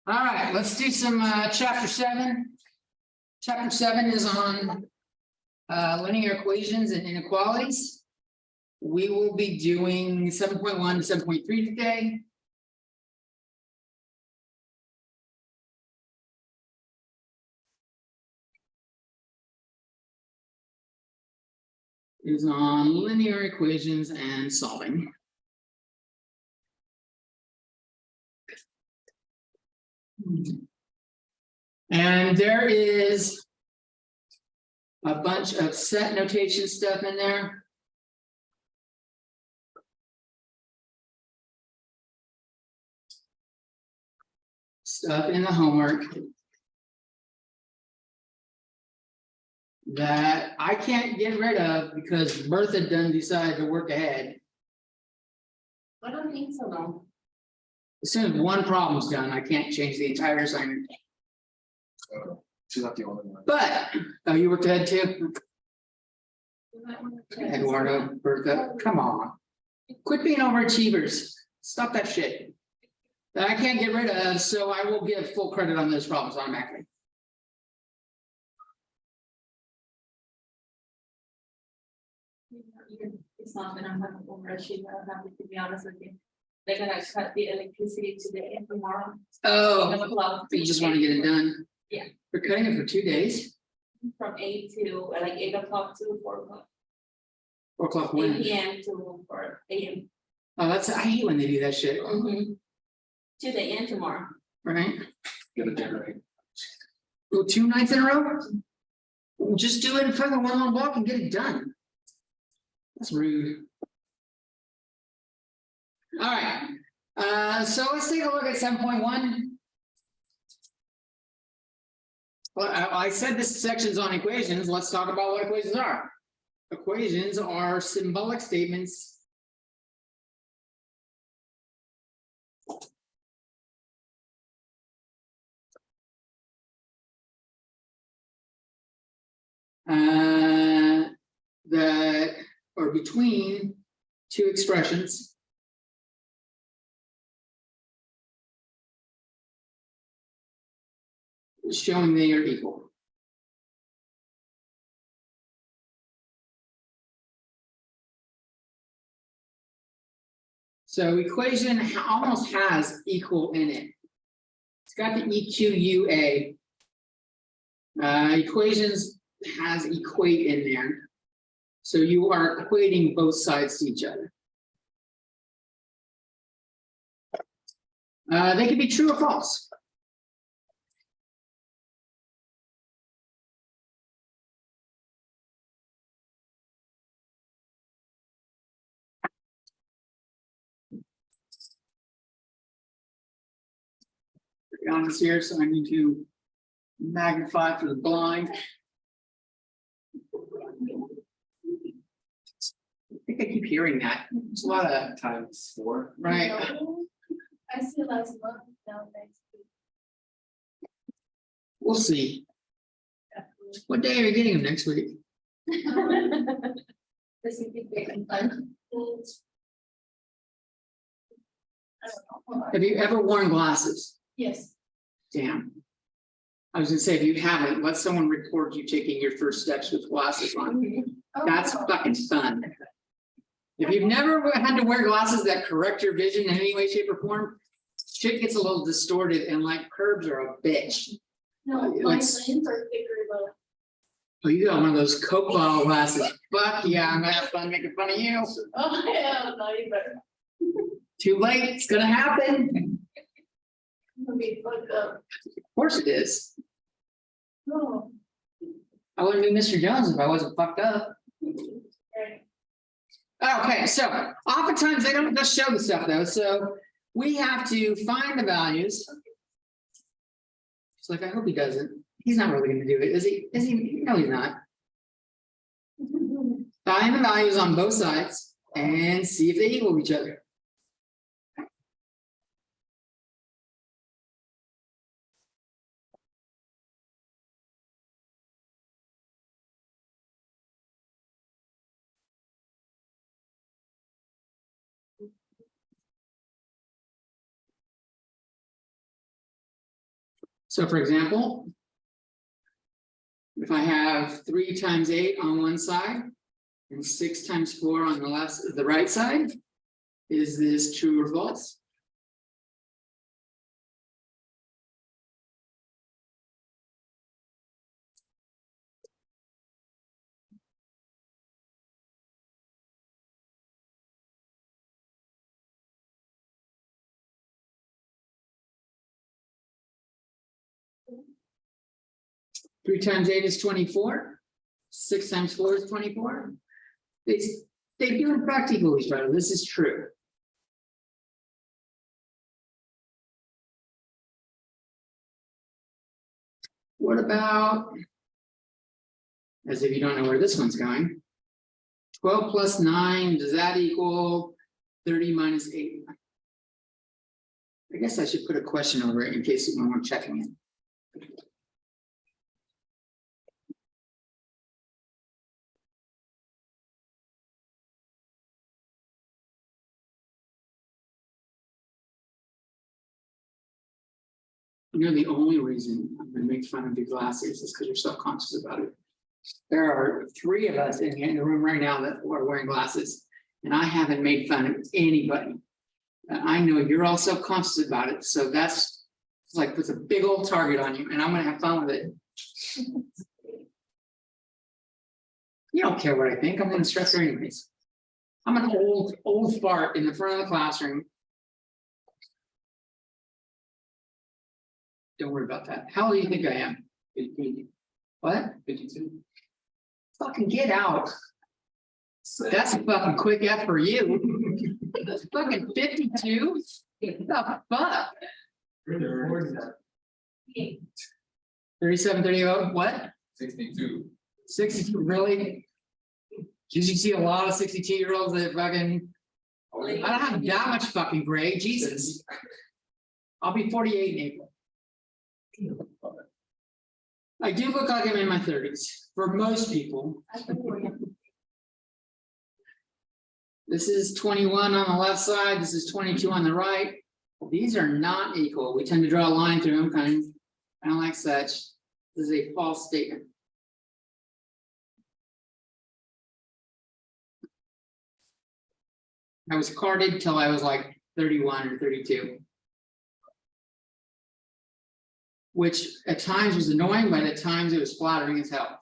All right, let's do some chapter 7. Chapter 7 is on linear equations and inequalities. We will be doing 7.1 to 7.3 today. Is on linear equations and solving. And there is a bunch of set notation stuff in there. Stuff in the homework that I can't get rid of because Bertha done decided to work ahead. I don't think so, no. As soon as one problem's done, I can't change the entire assignment. She's not the only one. But, oh, you worked ahead too? Eduardo, Bertha, come on. Quit being overachievers. Stop that shit. That I can't get rid of, so I will give full credit on those problems automatically. It's not gonna have a overshoot, to be honest with you. They're gonna cut the electricity today and tomorrow. Oh, you just want to get it done? Yeah. We're cutting it for 2 days? From 8 to like 8 o'clock to 4 o'clock. 4 o'clock 8 when? PM to 4 AM. Oh, I hate when they do that shit. Today and tomorrow. Right? Get a generator. Go 2 nights in a row? Just do it in front of one on block and get it done. That's rude. All right. So let's take a look at 7.1. Well, I said this section's on equations. Let's talk about what equations are. Equations are symbolic statements that are between 2 expressions. Showing they are equal. So equation almost has equal in it. It's got the EQUA. Equations has equate in there. So you are equating both sides to each other. They can be true or false. Honest here, so I need to magnify for the blind. I think I keep hearing that. It's a lot of Times 4. right. I see last month now next week. We'll see. What day are you getting them next week? This is the big fun. Have you ever worn glasses? Yes. Damn. I was gonna say, if you haven't, let someone record you taking your first steps with glasses on. That's fucking fun. If you've never had to wear glasses that correct your vision in any way, shape, or form, shit gets a little distorted and like curves are a bitch. No, my Let's- lens are bigger though. Oh, you got one of those Coke bottle glasses. Fuck yeah, I'm gonna have fun making fun of you. Oh, yeah, not even. Too late, it's gonna happen. I'll be fucked up. Of course it is. No. I wouldn't be Mr. Jones if I wasn't fucked up. Right. Okay, so oftentimes they don't just show the stuff though, so we have to find the values. It's like, I hope he doesn't. He's not really gonna do it, is he? Is he? No, he's not. Find the values on both sides and see if they equal each other. So for example, if I have 3 times 8 on one side and 6 times 4 on the right side, is this true or false? Three times 8 is 24. 6 times 4 is 24. They do in fact equal each other. This is true. What about, as if you don't know where this one's going, 12 plus 9, does that equal 30 minus 8? I guess I should put a question over it in case someone were checking it. You know, the only reason I'm going to make fun of your glasses is because you're self-conscious about it. There are 3 of us in the room right now that are wearing glasses, and I haven't made fun of anybody. I know you're all self-conscious about it, so that's like puts a big old target on you, and I'm going to have fun with it. You don't care what I think. I'm going to stress her anyways. I'm an old fart in the front of the classroom. Don't worry about that. How old do you think I am? 50. What? 52. Fucking get out. That's a fucking quick F for you. That's fucking 52. The fuck? 37, 38, what? 62. 62, really? Did you see a lot of 62-year-olds that fucking, I don't have that much fucking gray, Jesus. I'll be 48 in April. I do look like I'm in my 30s for most people. This is 21 on the left side. This is 22 on the right. These are not equal. We tend to draw a line through them, kind of like such. This is a false statement. I was carded till I was like 31 or 32. Which at times was annoying, but at times it was flattering as hell.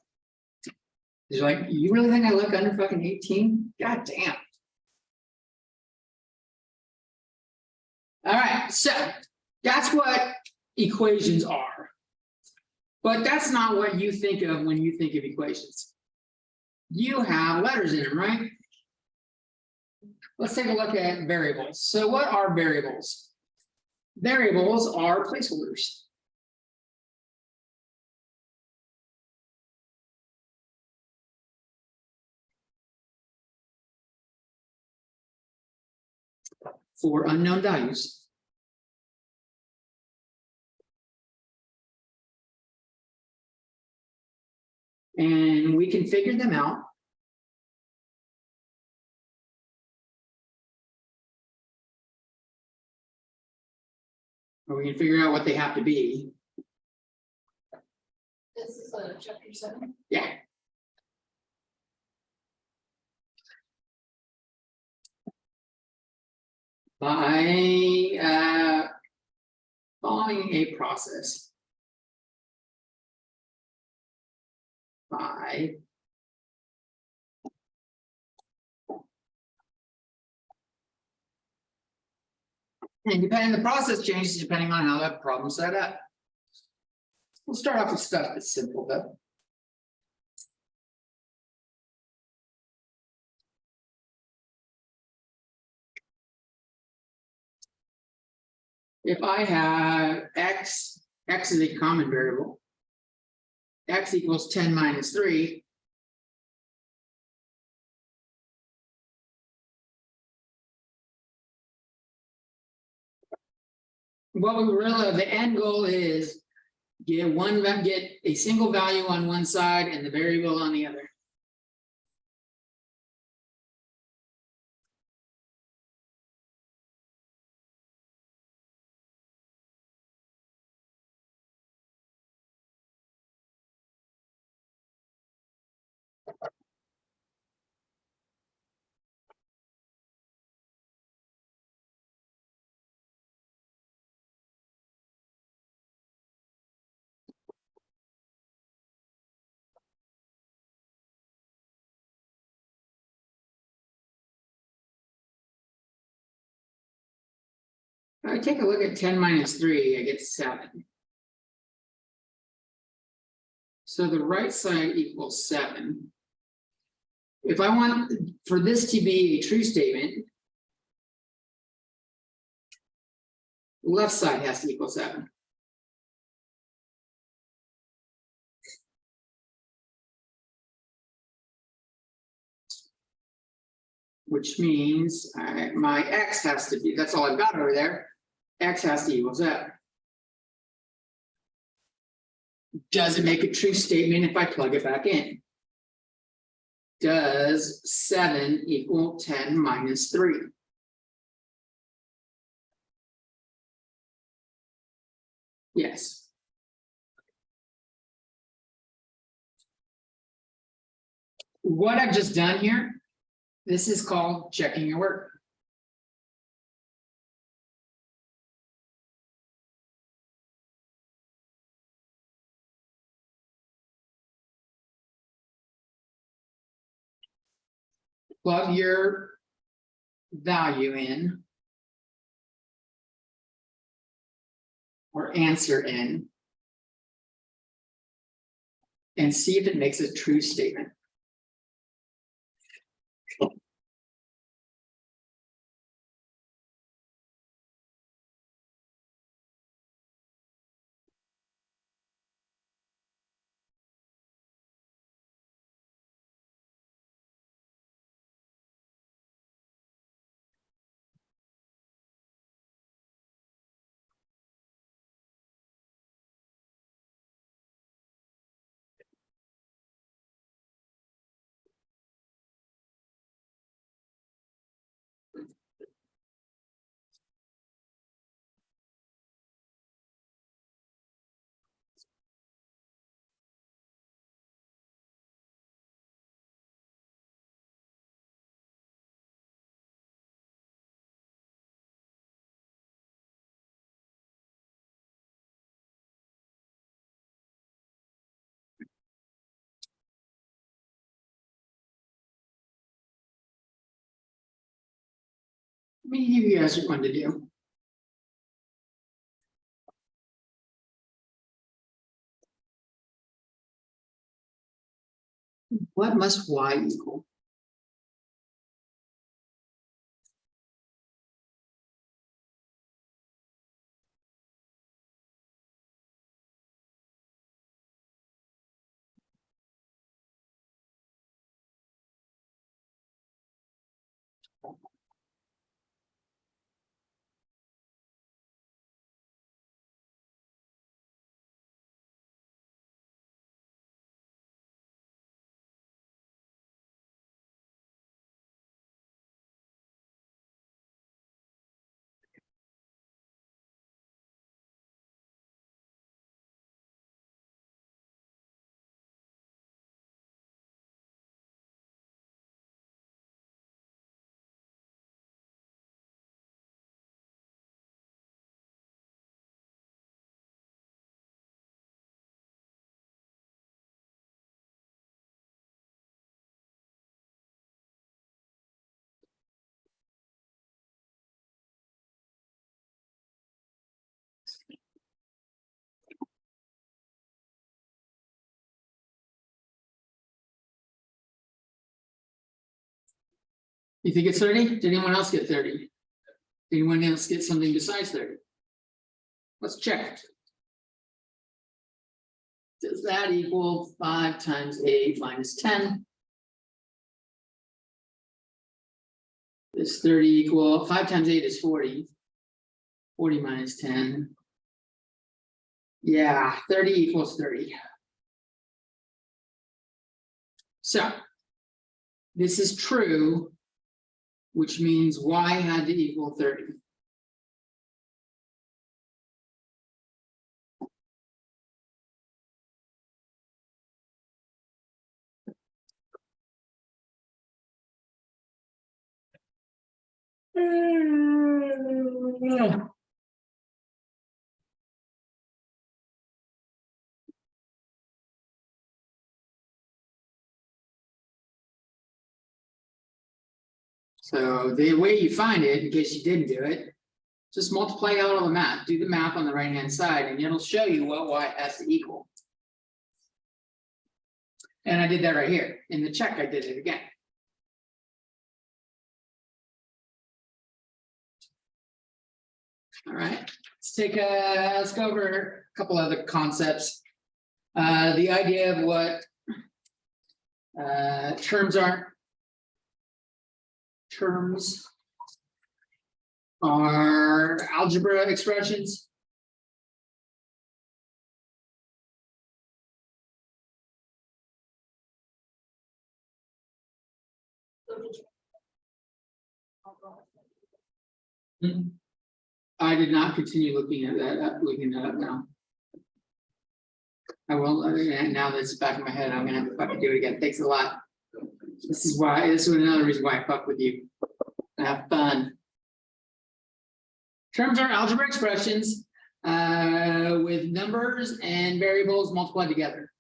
He's like, you really think I look under fucking 18? God damn. All right, so that's what equations are. But that's not what you think of when you think of equations. You have letters in them, right? Let's take a look at variables. So what are variables? Variables are placeholders. For unknown values. And we can figure them out. Or we can figure out what they have to be. This is chapter 7. Yeah. By following a process. By and depending, the process changes depending on how that problem's set up. We'll start off with stuff that's simple though. If I have x is a common variable. X equals 10 minus 3. What we really, the end goal is get a single value on one side and the variable on the other. If I take a look at 10 minus 3, I get 7. So the right side equals 7. If I want for this to be a true statement, the left side has to equal 7. Which means my x has to be, that's all I've got over there. X has to equal 7. Does it make a true statement if I plug it back in? Does 7 equal 10 minus 3? Yes. What I've just done here, this is called checking your work. Plug your value in or answer in and see if it makes a true statement. Let me give you guys one to do. What must y equal? You think it's 30? Did anyone else get 30? Did anyone else get something besides 30? Let's check. Does that equal 5 times 8 minus 10? Is 30 equal 5 times 8 is 40. 40 minus 10. Yeah, 30 equals 30. So this is true, which means y had to equal 30. So the way you find it, in case you didn't do it, Just multiply out all the math, do the math on the right hand side, and it'll show you what y has to equal. And I did that right here. In the check, I did it again. All right, let's go over a couple other concepts. The idea of what terms are. Terms are algebra expressions. I did not continue looking at that up now. I will, and now that it's back in my head, I'm gonna have to fucking do it again. Thanks a lot. This is another reason why I fuck with you. I have fun. Terms are algebra expressions with numbers and variables multiplied together.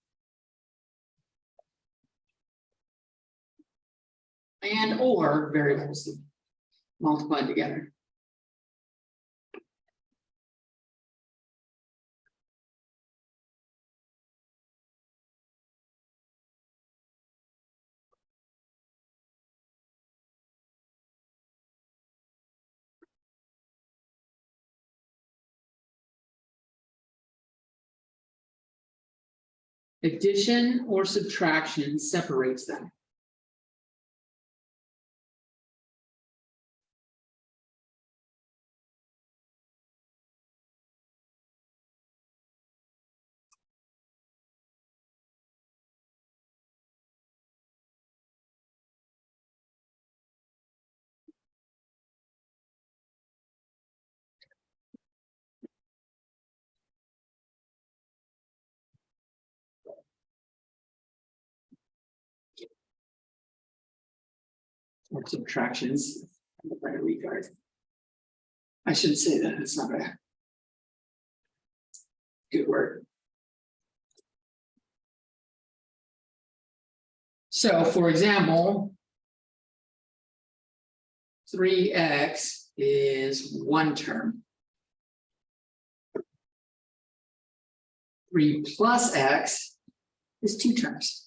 And or variables multiplied together. Addition or subtraction separates them. Or subtractions. I shouldn't say that, it's not bad. Good word. So for example, 3x is one term. 3 plus x is two terms.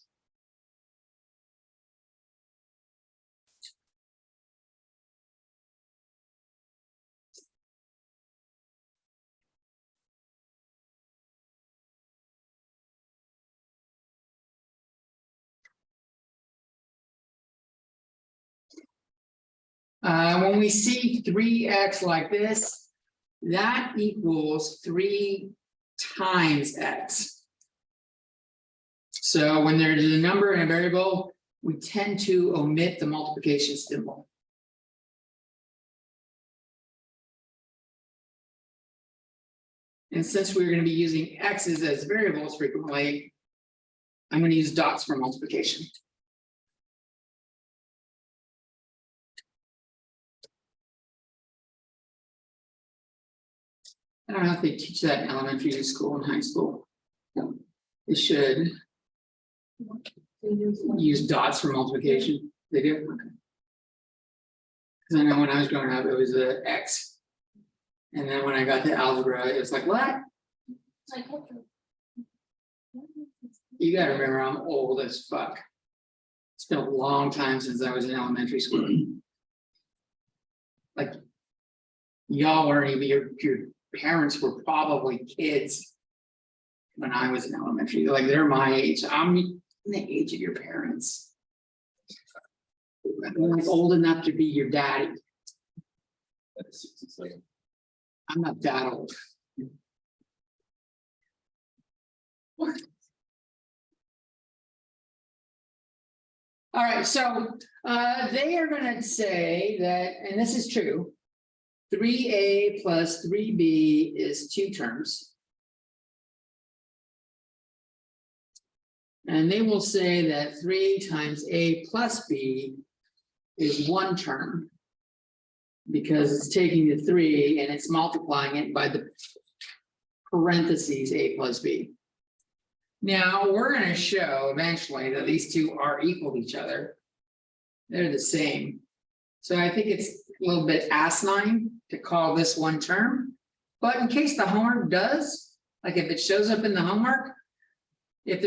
When we see 3x like this, that equals 3 times x. So when there's a number and a variable, we tend to omit the multiplication symbol. And since we're going to be using x's as variables frequently, I'm going to use dots for multiplication. I don't know if they teach that in elementary school and high school. They should use dots for multiplication. They do? Okay. Because I know when I was growing up, it was an X. And then when I got to algebra, it was like, what? You gotta remember, I'm old as fuck. It's been a long time since I was in elementary school. Like, y'all weren't even, your parents were probably kids when I was in elementary. Like, they're my age. I'm the age of your parents. I'm like old enough to be your daddy. I'm not that old. All right, so they are going to say that, and this is true, 3a plus 3b is two terms. And they will say that 3 times a plus b is one term, because it's taking the 3 and it's multiplying it by the parentheses a plus b. Now, we're going to show eventually that these two are equal to each other. They're the same. So I think it's a little bit asinine to to call this one term. But in case the homework does, like if it shows up in the homework, if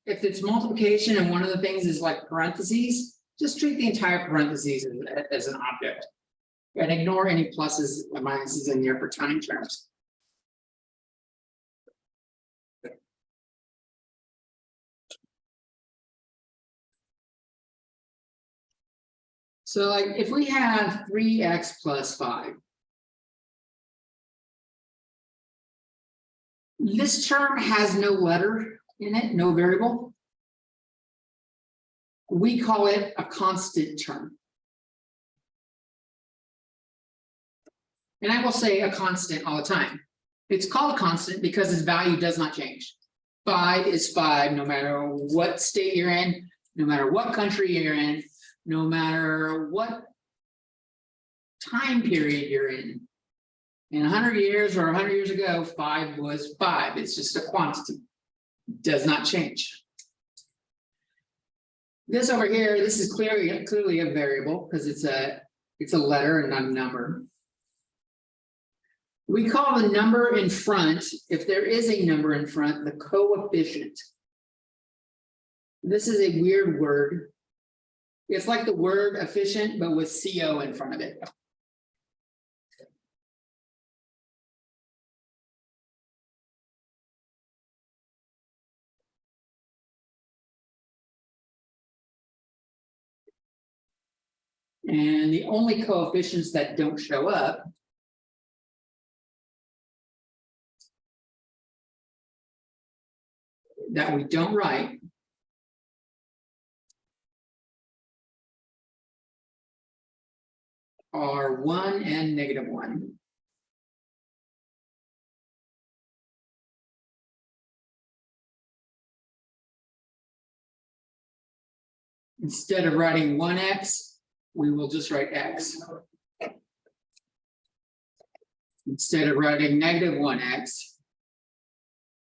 it's multiplication and one of the things is like parentheses, just treat the entire parentheses as an object. And ignore any pluses or minuses in there for time terms. So like if we have 3x plus 5. This term has no letter in it, no variable. We call it a constant term. And I will say a constant all the time. It's called constant because its value does not change. 5 is 5, no matter what state you're in, no matter what country you're in, no matter what time period you're in. In 100 years or 100 years ago, 5 was 5. It's just a quantity. Does not change. This over here, this is clearly a variable because it's a letter and not a number. We call the number in front, if there is a number in front, the coefficient. This is a weird word. It's like the word efficient, but with CO in front of it. And the only coefficients that don't show up that we don't write are 1 and -1. Instead of writing 1x, we will just write x. Instead of writing -1x,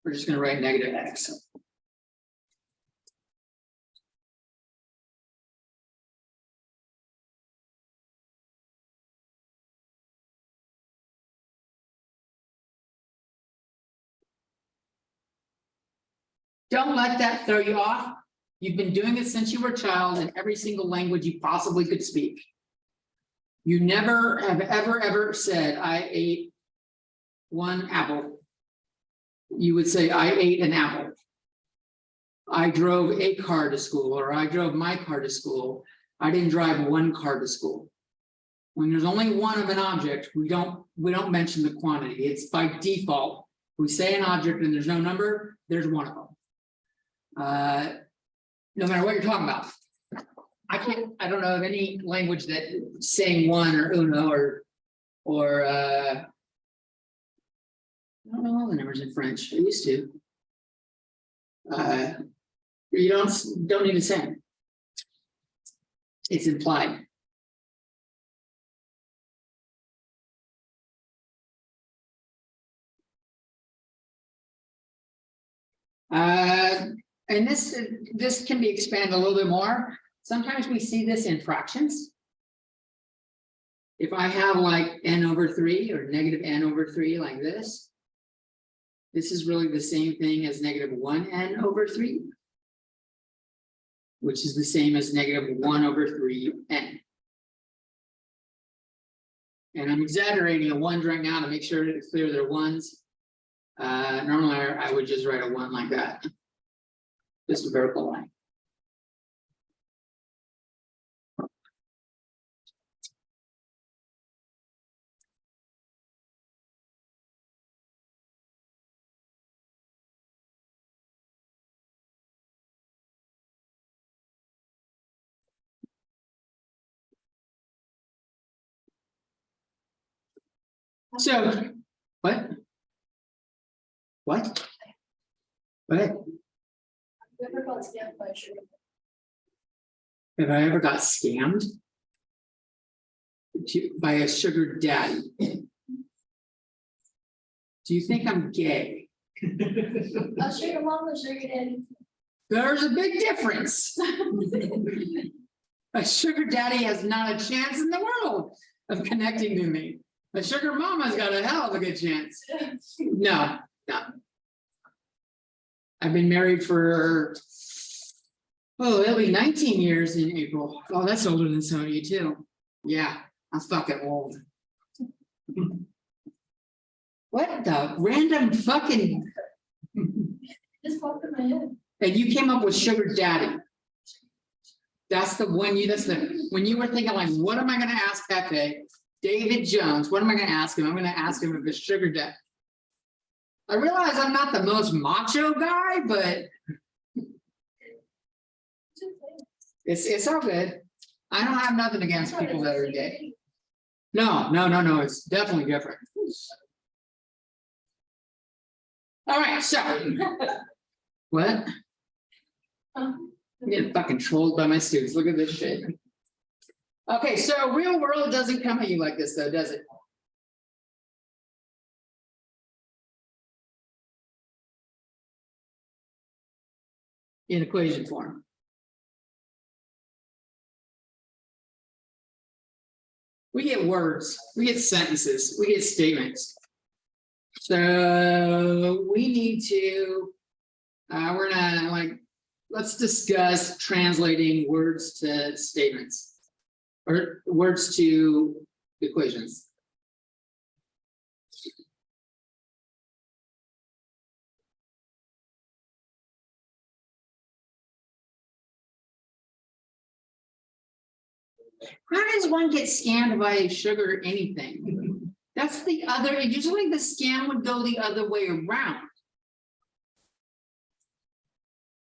we're just going to write -x. Don't let that throw you off. You've been doing it since you were a child in every single language you possibly could speak. You never have ever said, I ate 1 apple. You would say, I ate an apple. I drove a car to school, or I drove my car to school. I didn't drive 1 car to school. When there's only one of an object, we don't mention the quantity. It's by default. We say an object and there's no number, there's one of them. No matter what you're talking about. I don't know of any language that saying 1 or uno or I don't know all the numbers in French. I used to. You don't need to say them. It's implied. And this can be expanded a little bit more. Sometimes we see this in fractions. If I have like n/3 or -n/3 like this, this is really the same thing as -1n/3, which is the same as -1/3n. And I'm exaggerating the ones right now to make sure it's clear they're ones. Normally I would just write a 1 like that. Just a vertical line. So, what? What? Have I ever got scammed by a sugar daddy? Do you think I'm gay? A sugar mom or sugar daddy? There's a big difference. A sugar daddy has not a chance in the world of connecting to me. A sugar mama's got a hell of a good chance. No, no. I've been married for, oh, it'll be 19 years in April. Oh, that's older than some of you too. Yeah, I'm fucking old. What the random fucking, Just popped in my head. and you came up with sugar daddy. That's the one that's the, when you were thinking like, what am I gonna ask Pepe? David Jones, what am I gonna ask him? I'm gonna ask him if it's sugar daddy. I realize I'm not the most macho guy, but it's all good. I don't have nothing against people that are gay. No, it's definitely different. All right, so. What? I'm getting fucking trolled by my students. Look at this shit. Okay, so real world doesn't come at you like this though, does it? In equation form. We get words, we get sentences, we get statements. So we need to, we're gonna like, let's discuss translating words to statements or words to equations. How does one get scammed by sugar anything? That's the other, usually the scam would go the other way around.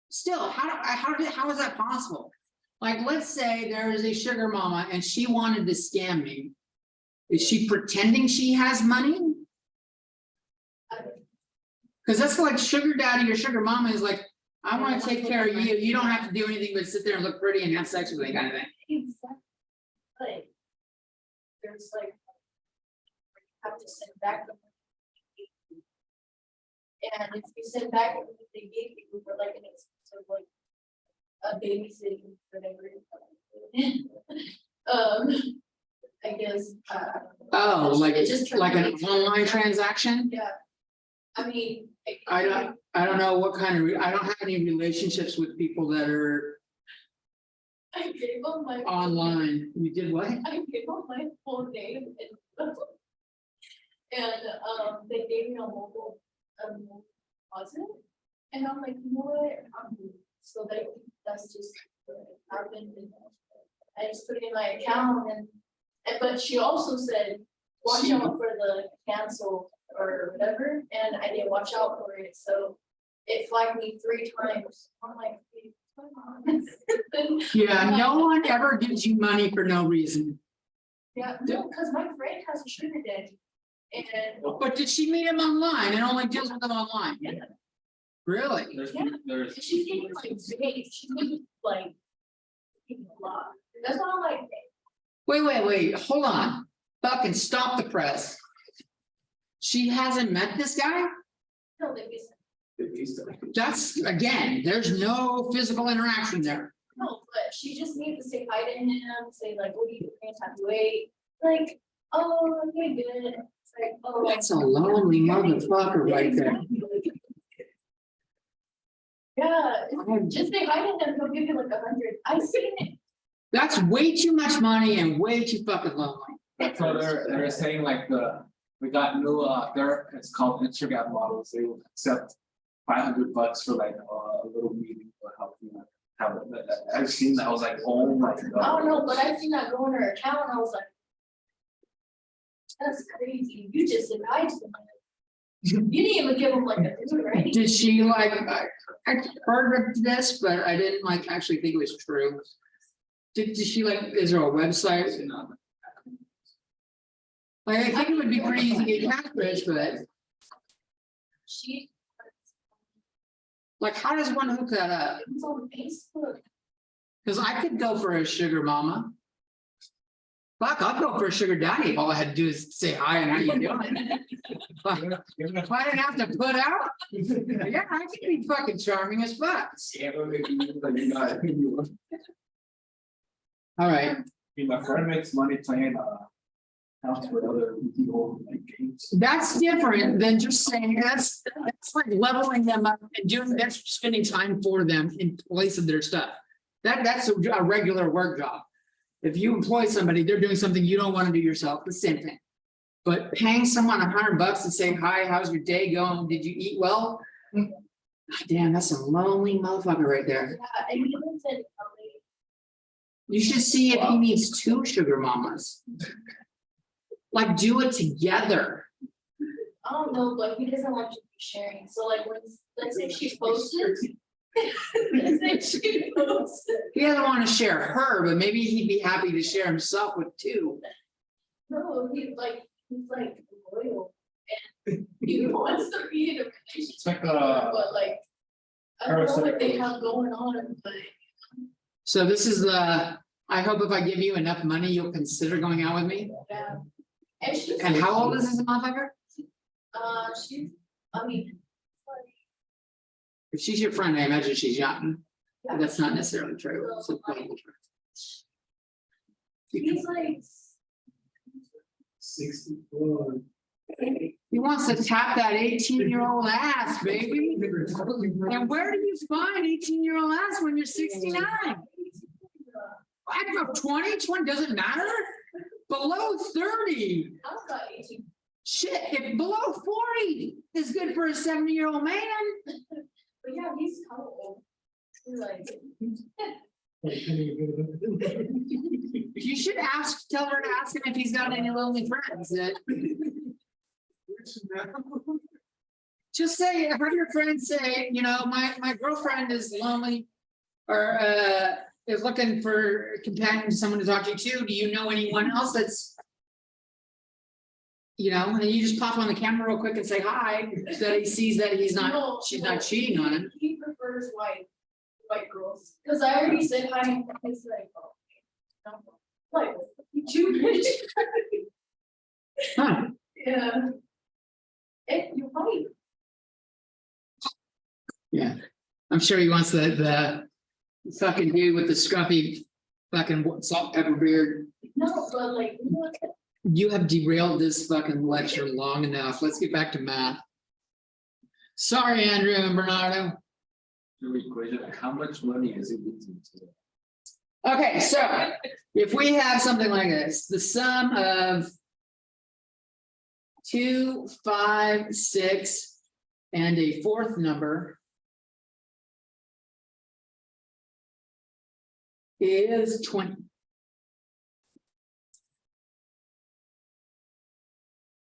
Still, how is that possible? Like, let's say there is a sugar mama and she wanted to scam me. Is she pretending she has money? Because that's like sugar daddy or sugar mama is like, I want to take care of you. You don't have to do anything but sit there and look pretty and have sex with me kind of thing. Exactly. Like, there's like, have to send back the money. And if you send back what they gave you for like an expensive like a babysitting whatever. I guess. Oh, like it just like an terminates. online transaction? Yeah. I mean. I don't know what kind of, I don't have any relationships with people that are I gave them my. online. You did what? I gave them my full name and. And they gave me a mobile deposit, and I'm like, you know what? So that's just what happened. And I just put it in my account and but she also said, watch out for the cancel or whatever, and I didn't watch out for it, so it flagged me 3 times. I'm like, Yeah, no one ever gives you money for no reason. yeah, no, because my friend has a sugar daddy. And But did she meet him online and only deals with them online? yeah, Really? There's she's getting like big, she's getting like a lot. That's why I'm like, Wait, hold on. Fucking stop the press. She hasn't met this guy? no, they just, That's, again, there's no physical interaction there. no, but she just needs to say hi to him, say like, what are you doing, time to wait? Like, oh, okay, good. It's like, oh. That's a lonely motherfucker right there. Yeah, just say hi to him, he'll give you like 100. I seen it. That's way too much money and way too fucking lonely. So they're saying like we got new it's called Instagram models. They will accept $500 for like a little meeting to help you have it. I've seen that. I was like, oh my god. I don't know, but I seen that go in her account and I was like, that's crazy. You just said hi to them. You didn't even give them like a food, right? Did she like, I heard of this, but I didn't like actually think it was true. Did she like, is there a website? Like, I think it would be pretty easy to get catfish, but She, like, how does one hook that up? it was on Facebook. Because I could go for a sugar mama. Fuck, I'll go for a sugar daddy if all I had to do is say hi and how you doing. If I didn't have to put out, yeah, I could be fucking charming as fuck. All right, My friend makes money playing House for other people like games. That's different than just saying, that's like leveling them up and doing, that's spending time for them in place of their stuff. That's a regular work job. If you employ somebody, they're doing something you don't want to do yourself, the same thing. But paying someone $100 to say, hi, how's your day going? Did you eat well? God damn, that's a lonely motherfucker right there. Yeah, and he lives in LA. You should see if he needs 2 sugar mamas. Like, do it together. I don't know, but he doesn't like to be sharing, so like when, let's say she posted. Let's say she posted. He doesn't want to share her, but maybe he'd be happy to share himself with 2. No, he's like loyal and he wants to be in a relationship. It's like But like, I don't know what they have going on, but So this is the, I hope if I give you enough money, you'll consider going out with me. yeah. And she's. And how old is this motherfucker? She's, I mean. If she's your friend, I imagine she's young. Yeah. But that's not necessarily true. So, He's like. 64. he wants to tap that 18-year-old ass, baby. And where do you find 18-year-old ass when you're 69? I don't know, 20 doesn't matter. Below 30. I'm not 18. Shit, if below 40 is good for a 70-year-old man. But yeah, he's how old? He's like. You should tell her to ask him if he's got any lonely friends that. Just say, have your friends say, you know, my girlfriend is lonely. Or is looking for a companion, someone to talk to too. Do you know anyone else that's. You know, and you just pop on the camera real quick and say hi, so that he sees that he's not, she's not cheating on him. He prefers white girls, because I already said hi, and he's like, oh. No. Like, you too rich. Huh, Yeah. You're right. yeah, I'm sure he wants the fucking dude with the scruffy fucking salt pepper beard. No, but like, you know what? You have derailed this fucking lecture long enough. Let's get back to math. Sorry, Andrew and Bernardo. How much money is it getting today? Okay, so if we have something like this, the sum of 2, 5, 6, and a 4th number is 20.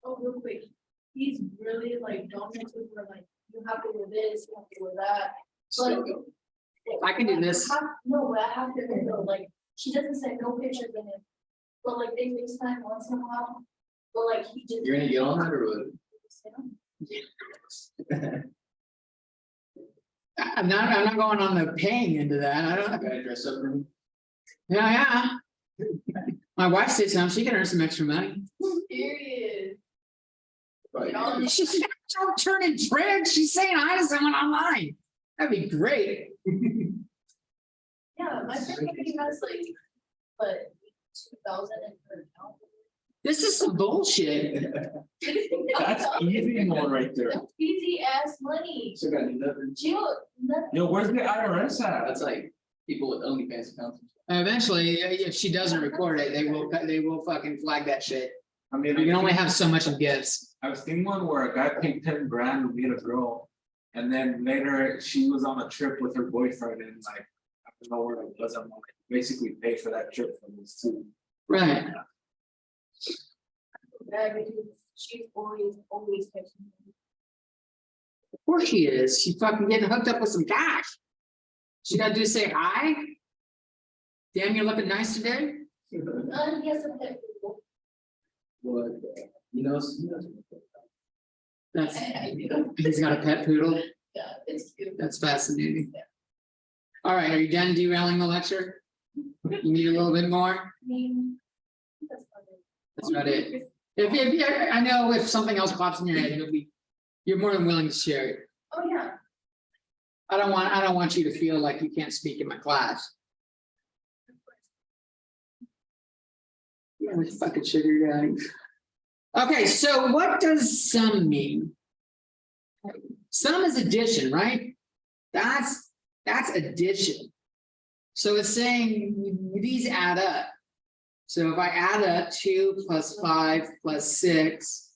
Oh, real quick, he's really like dominant with her, like, you have to do this, you have to do that. So I can do this. No, but I have to know, like, she doesn't send no pictures in it, but like they FaceTime once in a while, but like he just. You're gonna get on that or what? I'm not going on the paying into that. I don't. Gotta dress up for me. Yeah. My wife sits down, she can earn some extra money. Period. Right. She's not turning tricks. She's saying hi to someone online. That'd be great. Yeah, my friend maybe has like, but 2,000 in her account. This is some bullshit. That's easy one right there. That's easy ass money. So gotta do nothing. Jill, nothing. Yo, where's the IRS at? That's like people with OnlyFans accounts. Eventually, if she doesn't record it, they will fucking flag that shit. I mean, You can only have so much of gifts. I've seen one where a guy paid 10 grand to meet a girl. And then later she was on a trip with her boyfriend and like, I don't know where it was, I'm like, basically pay for that trip for those two. Right. Yeah, because she's always texting me. Of course she is. She's fucking getting hooked up with some cash. She gotta do is say hi. Damn, you're looking nice today. Yes, I'm there. What, you know, That's, I do. he's got a pet poodle. Yeah, it's cute. That's fascinating. All right, are you done derailing the lecture? You need a little bit more? I mean, that's not it. That's about it. If I know if something else pops in your head, you're more than willing to share it. Oh, yeah. I don't want you to feel like you can't speak in my class. Yeah, this fucking sugar guy. Okay, so what does sum mean? Sum is addition, right? That's addition. So it's saying these add up. So if I add up 2 plus 5 plus 6.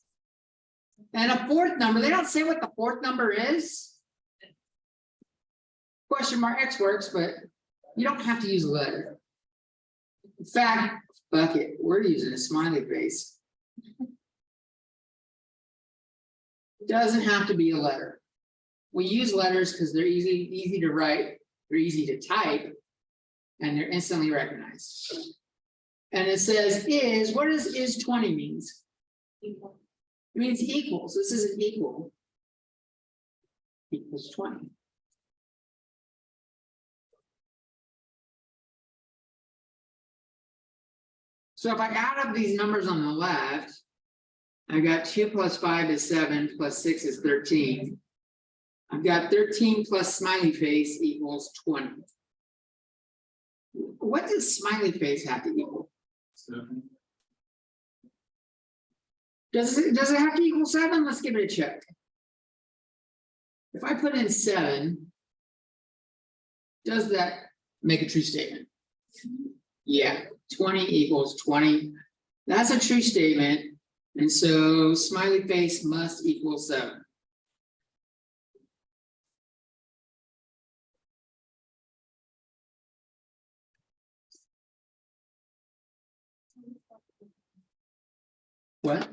And a fourth number, they don't say what the fourth number is. Question mark X works, but you don't have to use a letter. In fact, fuck it, we're using a smiley face. Doesn't have to be a letter. We use letters because they're easy to write, they're easy to type, and they're instantly recognized. And it says is, what does is 20 means? It means equals. This isn't equal. Equals 20. So if I add up these numbers on the left, I got 2 plus 5 is 7 plus 6 is 13. I've got 13 plus smiley face equals 20. What does smiley face have to equal? 7. Does it have to equal 7? Let's give it a check. If I put in 7, does that make a true statement? Yeah, 20 equals 20. That's a true statement. And so smiley face must equal 7. What?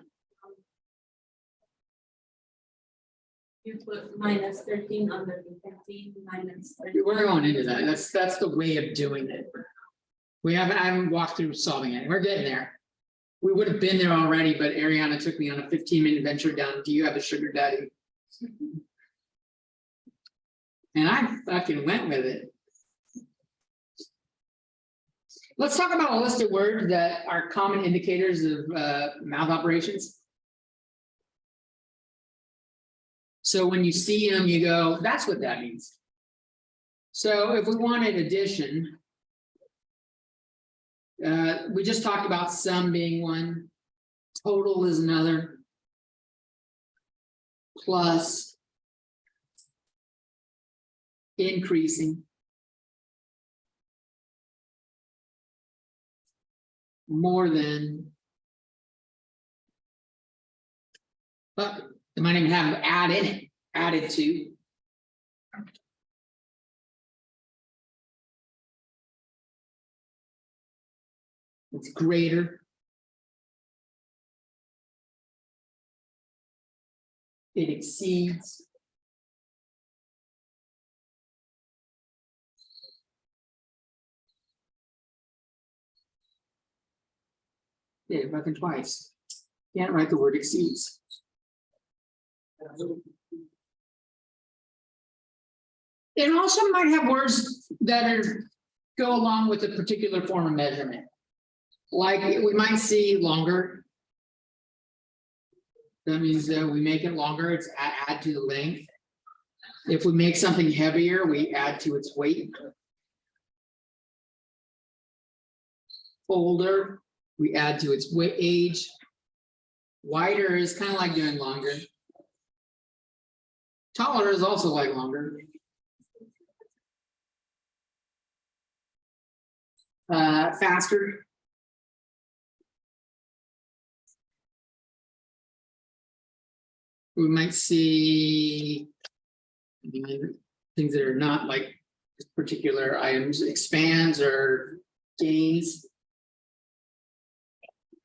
You put minus 13 under the 15 minus 13. We're going into that. That's the way of doing it. I haven't walked through solving it. We're getting there. We would have been there already, but Ariana took me on a 15-minute venture down. Do you have a sugar daddy? And I fucking went with it. Let's talk about a list of words that are common indicators of mouth operations. So when you see them, you go, that's what that means. So if we wanted addition, we just talked about sum being one, total is another, plus, increasing, more than, but it might even have add in it, added to. It's greater. It exceeds. Yeah, fucking twice. Can't write the word exceeds. It also might have words that go along with a particular form of measurement. Like we might see longer. That means that we make it longer, it's add to the length. If we make something heavier, we add to its weight. Older, we add to its age. Wider is kind of like doing longer. Taller is also like longer. Faster. We might see things that are not like particular items, expands or gains.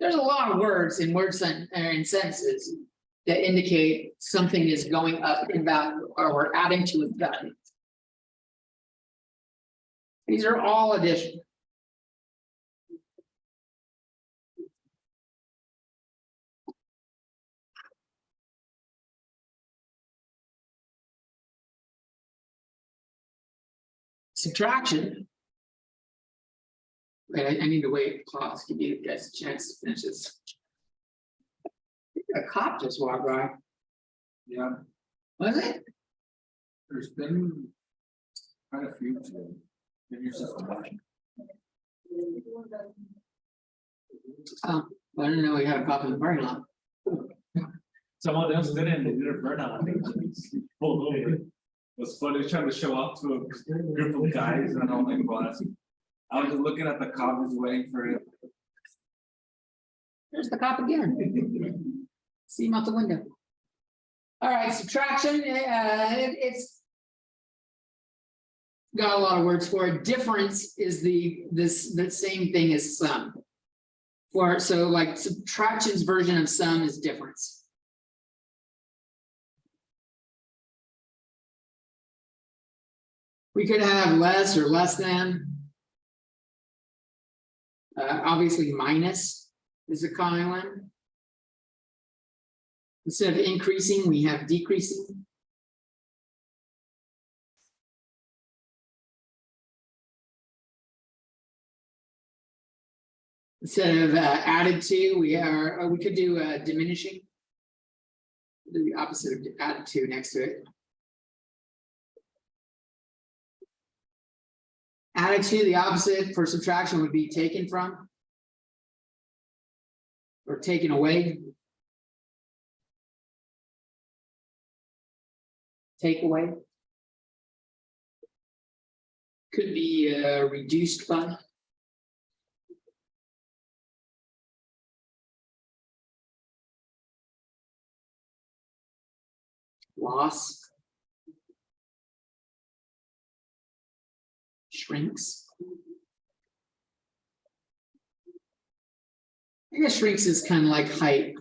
There's a lot of words in in sentences that indicate something is going up in value or we're adding to its value. These are all addition. Subtraction. Wait, I need to wait. Pause. Give you guys a chance to finish this. A cop just walked by. Yeah, Was it? there's been quite a few. Give yourself a moment. Oh, I didn't know we had a cop in the parking lot. Someone else didn't, they did a burnout, I think, just pulled over. It was funny trying to show off to a group of guys and I'm like, well, that's. I was just looking at the cops waiting for it. There's the cop again. See him out the window. All right, subtraction, it's. Got a lot of words for it. Difference is the same thing as sum. So like subtraction's version of sum is difference. We could have less or less than. Obviously minus is a common one. Instead of increasing, we have decreasing. Instead of added to, we could do diminishing. Do the opposite of added to next to it. Added to, the opposite for subtraction would be taken from. Or taken away. Take away. Could be reduced by. Loss. Shrinks. I guess shrinks is kind of like height.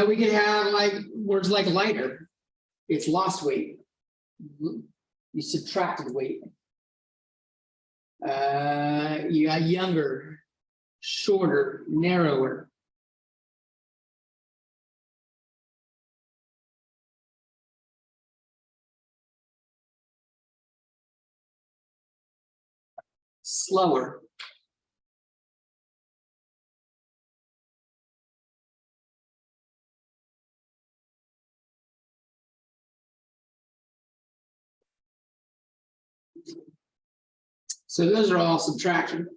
We could have like words like lighter. It's lost weight. You subtracted weight. You got younger, shorter, narrower. Slower. So those are all subtraction.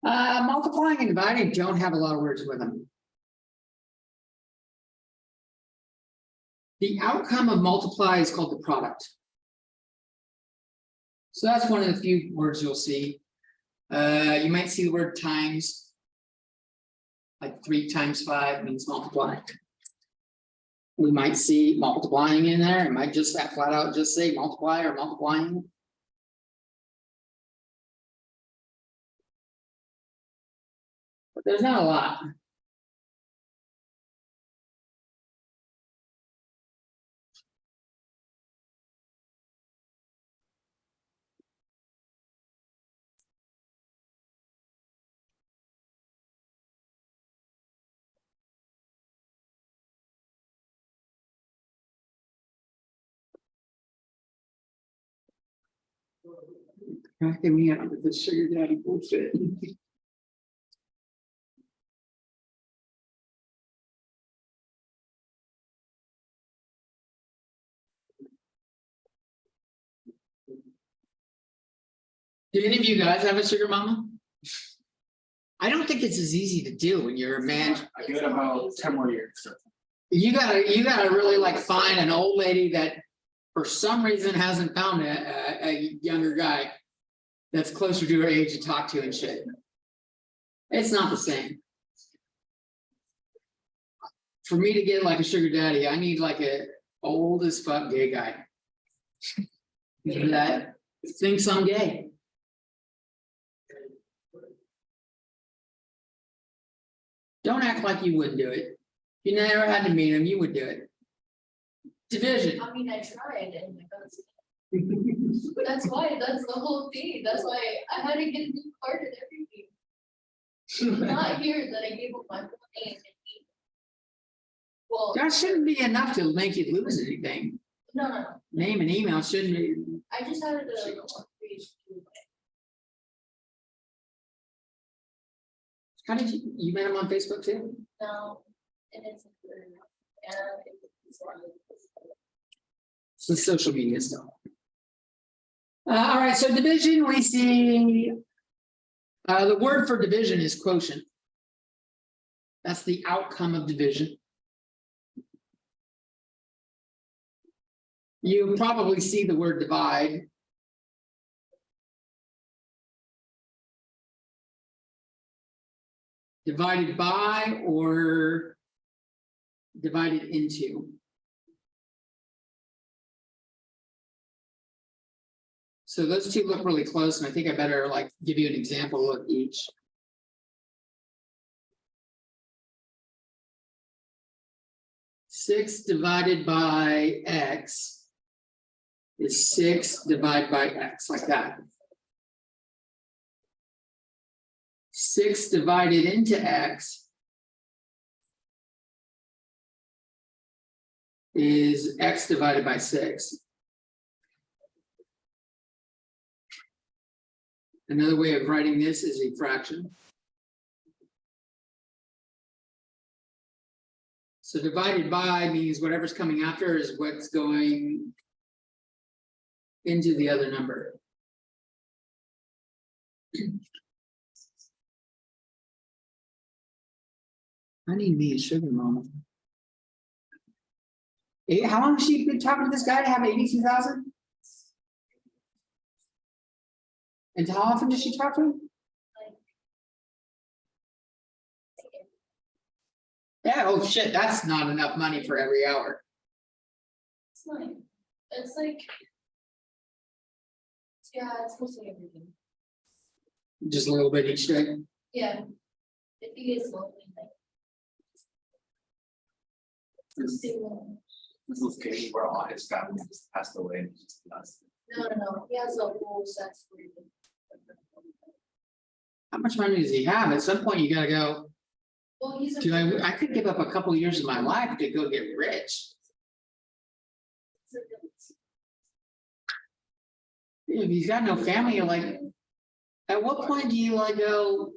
Multiplying and dividing don't have a lot of words with them. The outcome of multiply is called the product. So that's one of the few words you'll see. You might see the word times. Like 3 times 5 means multiply. We might see multiplying in there. It might just that flat out just say multiply or multiplying. But there's not a lot. Cracking me up with this sugar daddy bullshit. Do any of you guys have a sugar mama? I don't think it's as easy to do when you're a man. I give it about 10 more years. You gotta really like find an old lady that for some reason hasn't found a younger guy that's closer to her age to talk to and shit. It's not the same. For me to get like a sugar daddy, I need like a old as fuck gay guy that thinks I'm gay. Don't act like you wouldn't do it. If you never had to meet him, you would do it. Division. I mean, I tried and I got sick. But that's why, that's the whole thing. That's why I had to get a new card and everything. Not here that I gave up my full name and Well, That shouldn't be enough to make you lose anything. no, Name and email shouldn't be. I just had the. How did you met him on Facebook too? No, and it's. And it's. It's the social media stuff. All right, so division, we see. The word for division is quotient. That's the outcome of division. You probably see the word divide. Divided by or divided into. So those two look really close, and I think I better like give you an example of each. Six divided by X is 6 divided by X, like that. 6 divided into X is X divided by 6. Another way of writing this is a fraction. So divided by means whatever's coming after is what's going into the other number. I need me a sugar mama. How long has she been talking to this guy to have 82,000? And how often does she talk to him? Yeah, oh shit, that's not enough money for every hour. It's like. Yeah, it's mostly everything. Just a little bit each day. Yeah. I think it's mostly like. This is Katie, where all his family just passed away, and it's just us. No, he has a whole sex for you. How much money does he have? At some point, you gotta go. Well, he's a. Do I could give up a couple years of my life to go get rich. If he's got no family, you're like, at what point do you like go?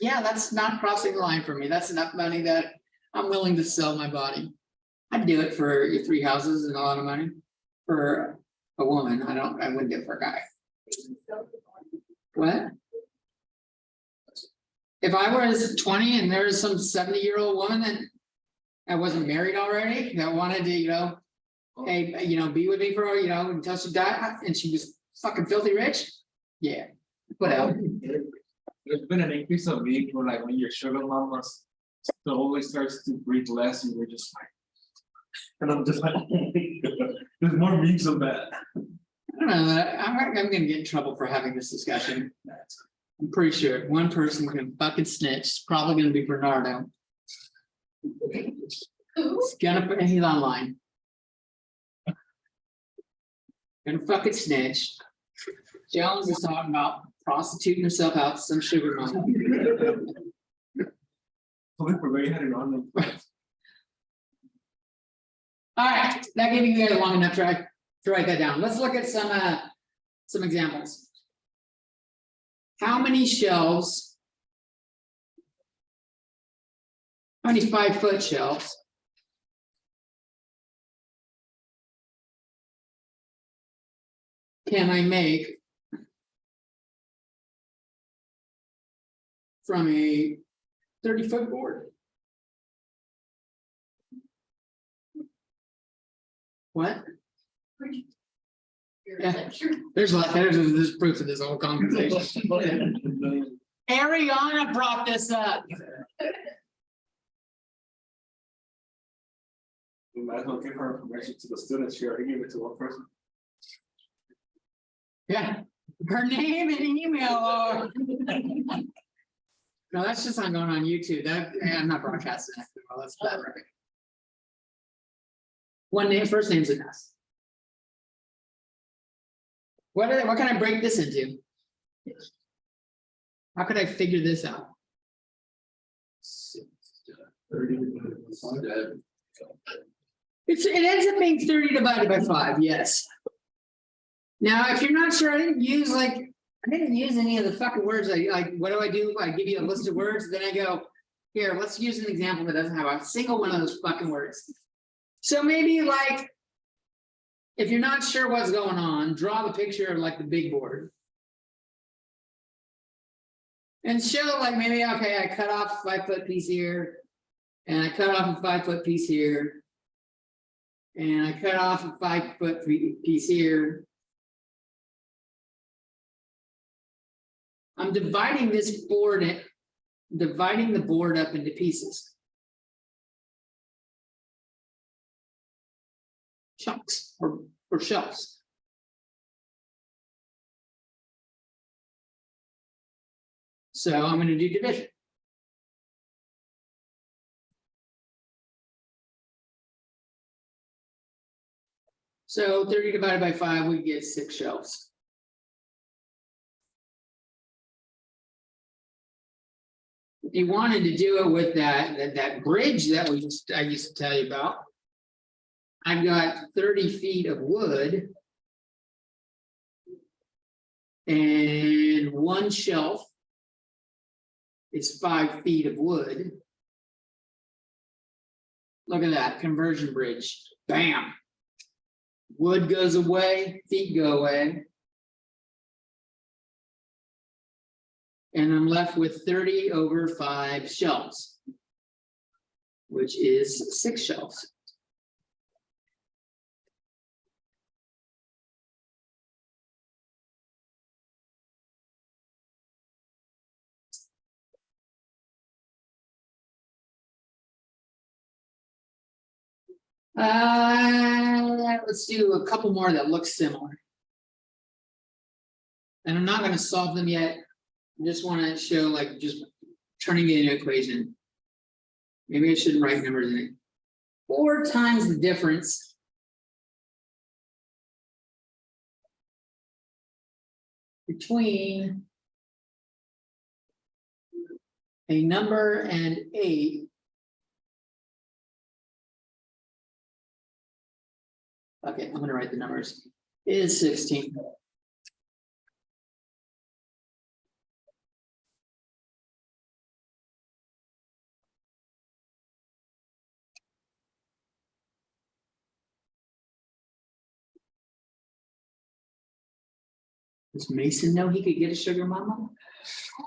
Yeah, that's not crossing the line for me. That's enough money that I'm willing to sell my body. I'd do it for your 3 houses and a lot of money. For a woman, I wouldn't do it for a guy. What? If I was 20 and there's some 70-year-old woman that wasn't married already, that wanted to, hey, be with me for, until she died, and she was fucking filthy rich, yeah, put out. There's been an increase of meat for like when your sugar mama slowly starts to breathe less, and we're just like, and I'm just like, oh my God, there's more meats of that. I don't know, I'm gonna get in trouble for having this discussion. I'm pretty sure one person can fucking snitch, it's probably gonna be Bernardo. He's online. Gonna fucking snitch. Jones is talking about prostituting herself out to some sugar mama. We're very headed on them. All right, that gave you guys long enough to write that down. Let's look at some examples. How many shelves? How many 5-foot shelves? Can I make from a 30-foot board? What? Yeah. There's proof of this whole conversation. Ariana brought this up. We might as well give her information to the students. She already gave it to one person. Yeah, her name and email are. No, that's just not going on YouTube. I'm not broadcasting that. Well, that's bad, right? One name, first name's an S. What can I break this into? How could I figure this out? 30. It ends up being 30 divided by 5, yes. Now, if you're not sure, I didn't use any of the fucking words. What do? I give you a list of words, then I go, here, let's use an example that doesn't have a single one of those fucking words. So maybe like, if you're not sure what's going on, draw the picture of like the big board. And show like maybe, okay, I cut off a 5-foot piece here, and I cut off a 5-foot piece here, and I cut off a 5-foot piece here. I'm dividing this board, dividing the board up into pieces. Chunks or shelves. So I'm going to do division. So 30 divided by 5, we get 6 shelves. If you wanted to do it with that bridge that I used to tell you about, I've got 30 feet of wood and one shelf is 5 feet of wood. Look at that conversion bridge. Bam. Wood goes away, feet go away. And I'm left with 30 over 5 shelves, which is 6 shelves. Let's do a couple more that look similar. And I'm not going to solve them yet. I just want to show like just turning it into an equation. Maybe I shouldn't write numbers in it. 4 times the difference between a number and 8 . Okay, I'm going to write the numbers. Is 16. Does Mason know he could get a sugar mama?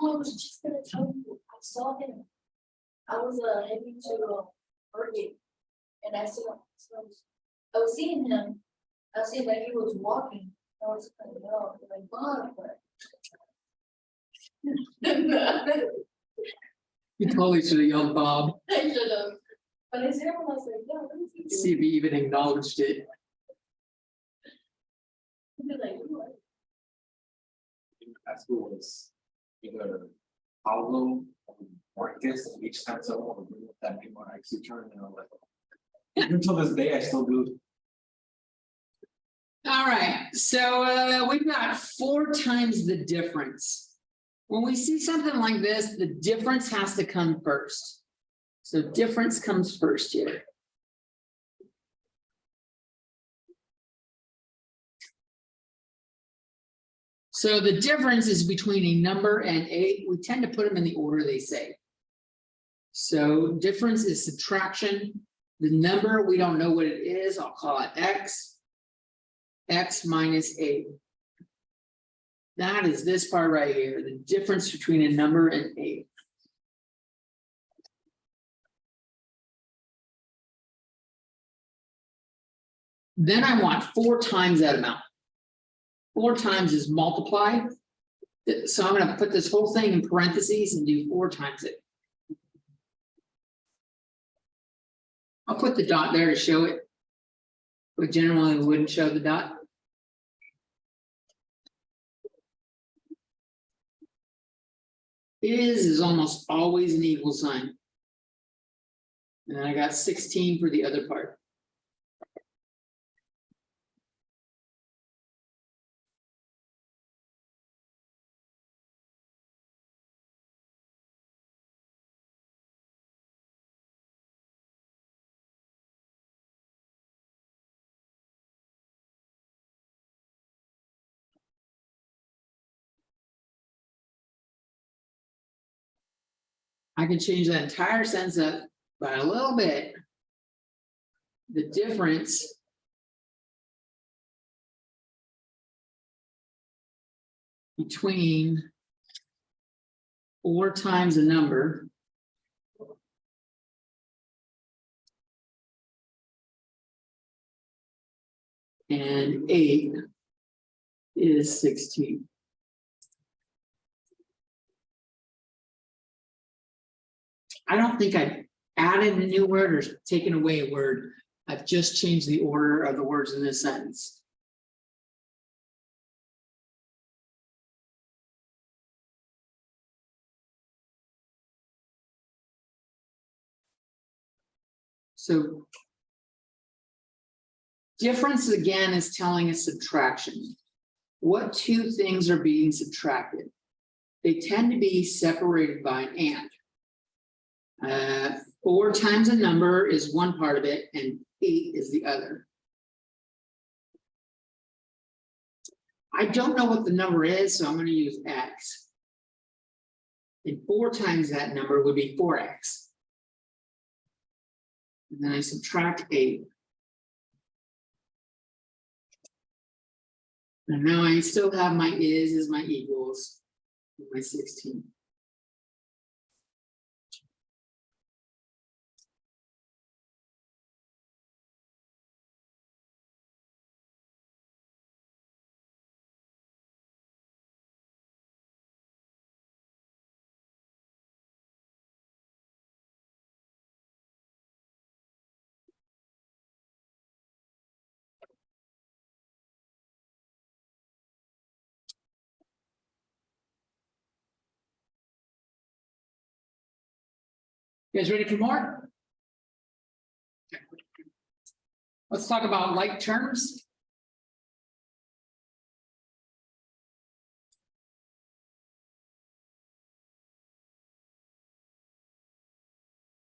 Oh, I was just gonna tell you, I saw him. I was heading to Burgate, and I I was seeing him. I was seeing that he was walking. I was kind of like, Bob, but You totally should have yelled Bob. I should have. But I said, I was like, yeah, what is he See doing? if he even acknowledged it. He'd be like, what? At school was either Pablo or Marcus, and each time someone would bring up that name on IQ turn, and I'm like, even till this day, I still do. All right, so we've got 4 times the difference. When we see something like this, the difference has to come first. So difference comes first here. So the difference is between a number and 8. We tend to put them in the order they say. So difference is subtraction. The number, we don't know what it is. I'll call it X. X minus 8. That is this part right here, the difference between a number and 8. Then I want 4 times that amount. 4 times is multiply. So I'm going to put this whole thing in parentheses and do 4 times it. I'll put the dot there to show it, but generally we wouldn't show the dot. Is almost always an equal sign. And then I got 16 for the other part. I can change that entire sentence up by a little bit. The difference between 4 times a number and 8 is 16. I don't think I've added a new word or taken away a word. I've just changed the order of the words in this sentence. So difference again is telling us subtraction. What two things are being subtracted? They tend to be separated by an and. 4 times a number is one part of it, and 8 is the other. I don't know what the number is, so I'm going to use x. And 4 times that number would be 4x. And then I subtract 8. And now I still have my is my equals, and my 16. You guys ready for more? Let's talk about like terms.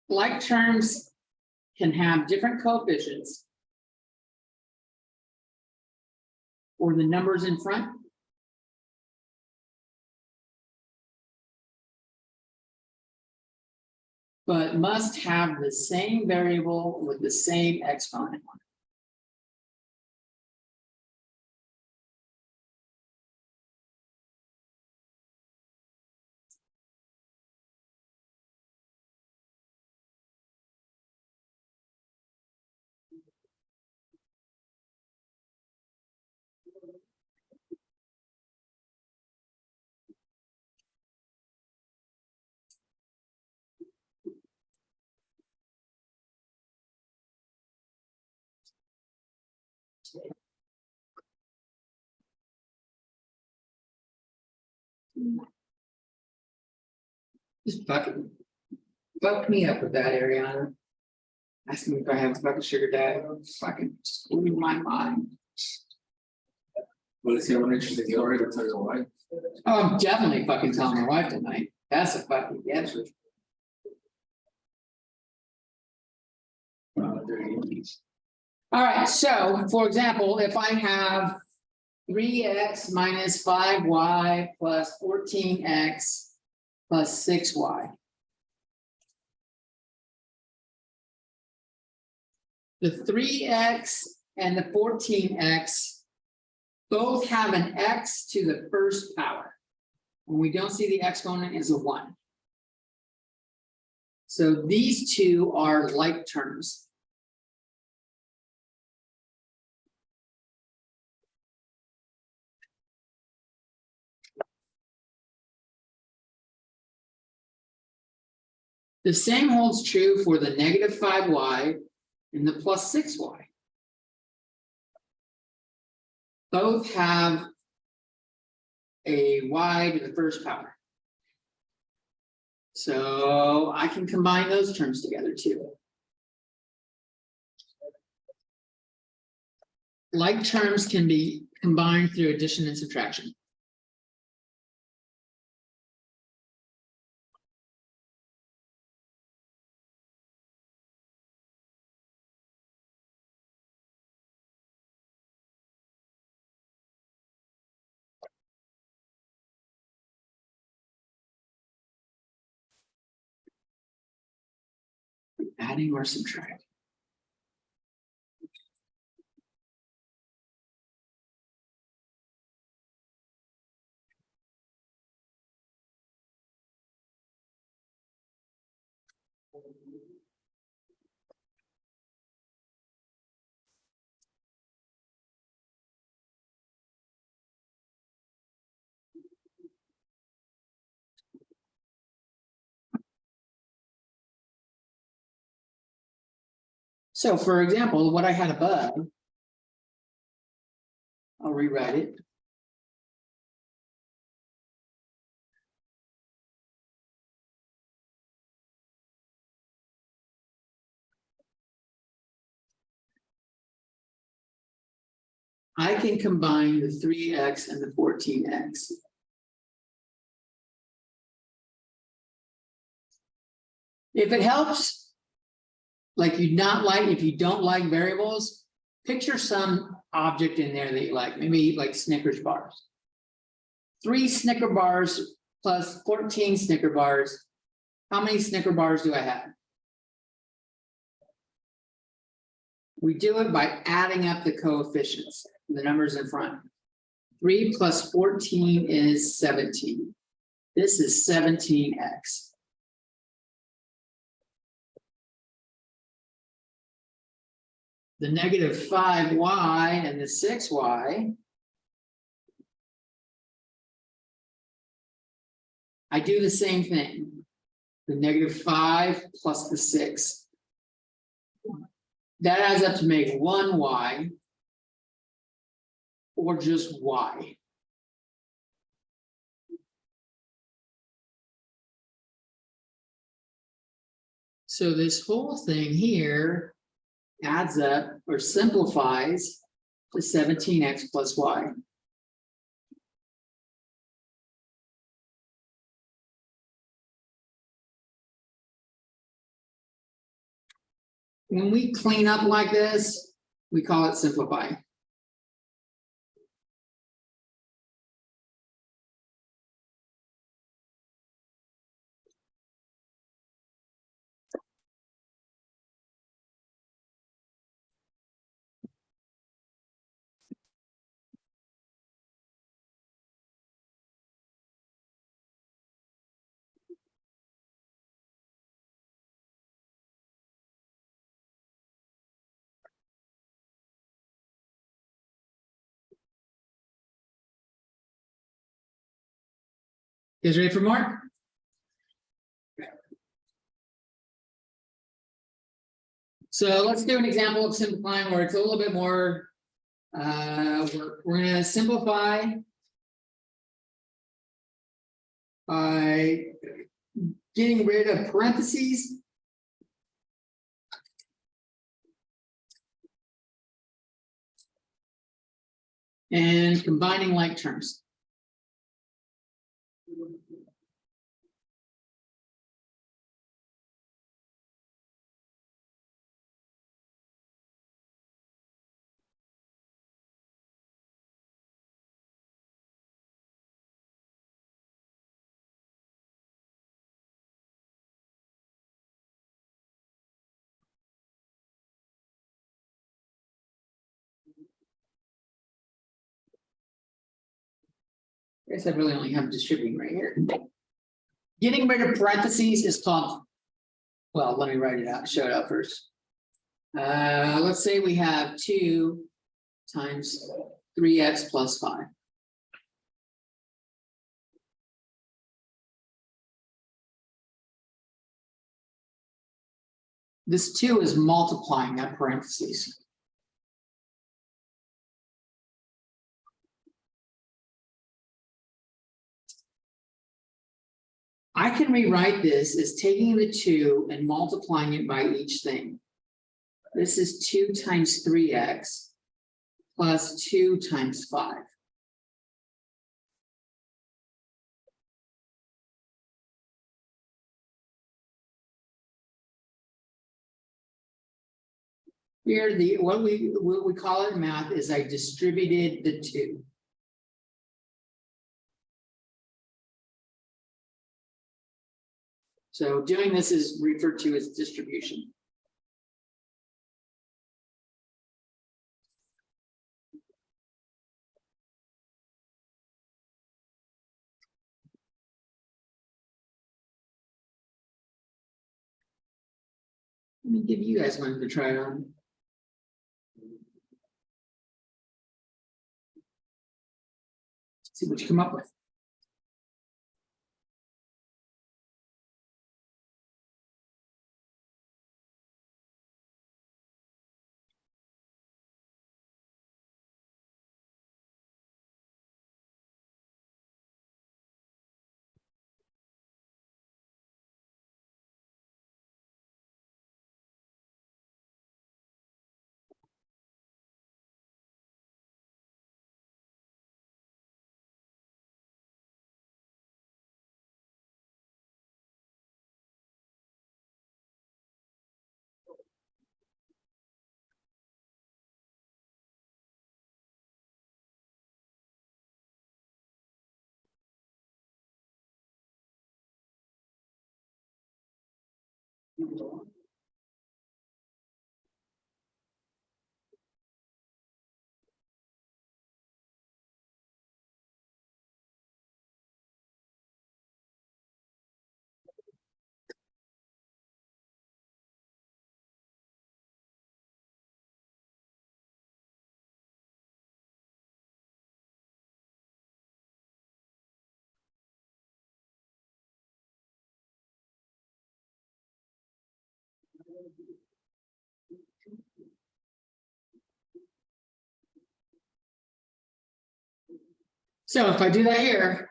Like terms can have different coefficients or the numbers in front. But must have the same variable with the same exponent. Just fuck me up with that, Ariana. Ask me if I have a fucking sugar dad. Fucking just blew my mind. Well, is he have an interesting story to tell your wife? Oh, I'm definitely fucking telling my wife tonight. That's a fucking answer. All right, so for example, if I have 3x minus 5y plus 14x plus 6y. The 3x and the 14x both have an x to the first power. When we don't see the exponent is a 1. So these two are like terms. The same holds true for the negative 5y and the plus 6y. Both have a y to the first power. So I can combine those terms together too. Like terms can be combined through addition and subtraction. Adding or subtracting. So for example, what I had above. I'll rewrite it. I can combine the 3x and the 14x. If it helps, like if you don't like variables, picture some object in there that you like, maybe like Snickers bars. 3 Snicker bars plus 14 Snicker bars. How many Snicker bars do I have? We do it by adding up the coefficients, the numbers in front. 3 plus 14 is 17. This is 17x. The negative 5y and the 6y. I do the same thing. The negative 5 plus the 6. That adds up to make 1y. Or just y. So this whole thing here adds up or simplifies to 17x plus y. When we clean up like this, we call it simplifying. You guys ready for more? So let's do an example of simplifying where it's a little bit more work. We're going to simplify by getting rid of parentheses. And combining like terms. I guess I really only have distributing right here. Getting rid of parentheses is called, well, let me write it out, show it out first. Let's say we have 2 times 3x plus 5. This 2 is multiplying that parentheses. I can rewrite this as taking the 2 and multiplying it by each thing. This is 2 times 3x plus 2 times 5. Here, what we call it in math is I distributed the 2. So doing this is referred to as distribution. me give you guys one to try on. See what you come up with. So if I do that here,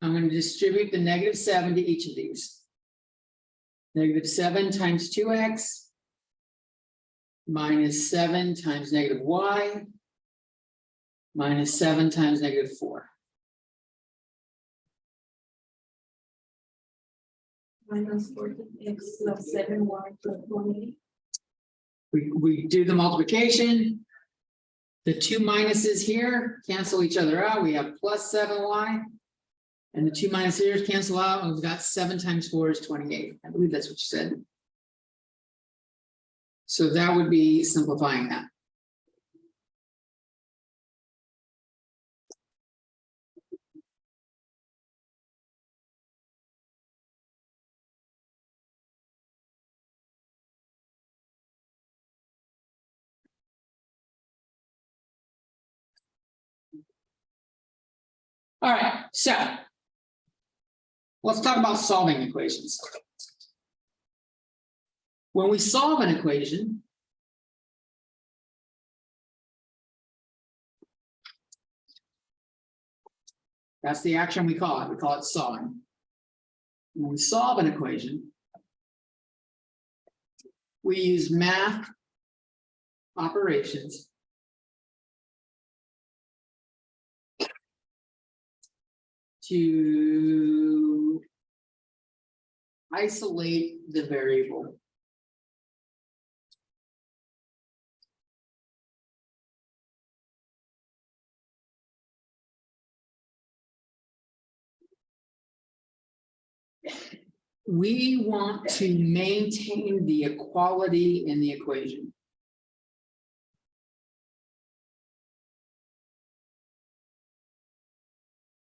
I'm going to distribute the -7 to each of these. -7 times 2x minus 7 times -y minus 7 times -4. Minus 14x plus 7y plus 20. We do the multiplication. The two minuses here cancel each other out. We have plus 7y. And the two minuses here cancel out, and we've got 7 times 4 is 28. I believe that's what you said. So that would be simplifying that. All right, so let's talk about solving equations. When we solve an equation, that's the action we call it. We call it solving. When we solve an equation, we use math operations to isolate the variable. We want to maintain the equality in the equation.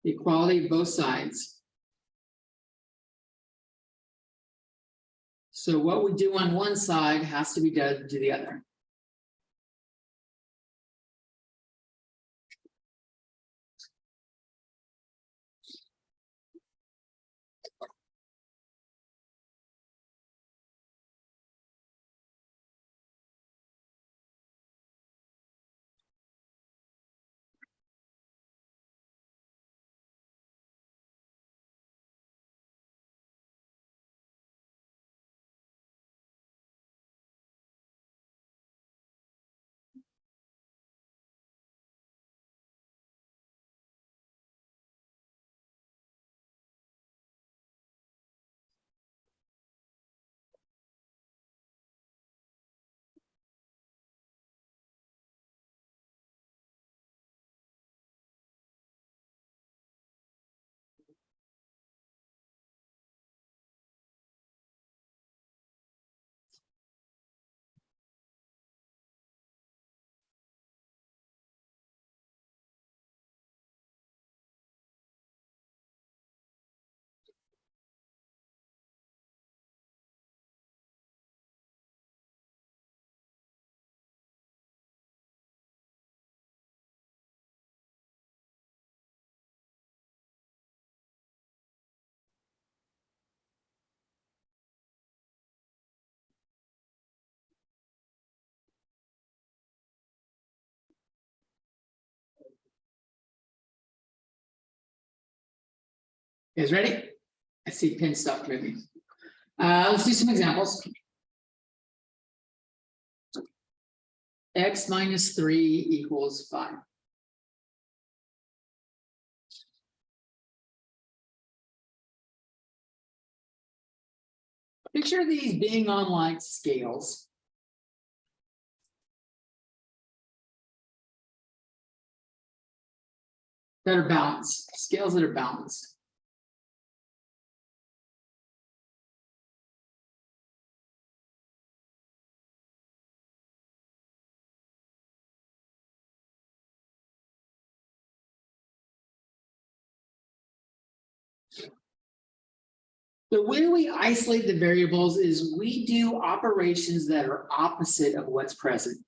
The equality of both sides. So what we do on one side has to be done to the other. You guys ready? I see pin stuff moving. Let's do some examples. X minus 3 equals 5. Picture these being on like scales. That are balanced, scales that are balanced. The way we isolate the variables is we do operations that are opposite of what's present.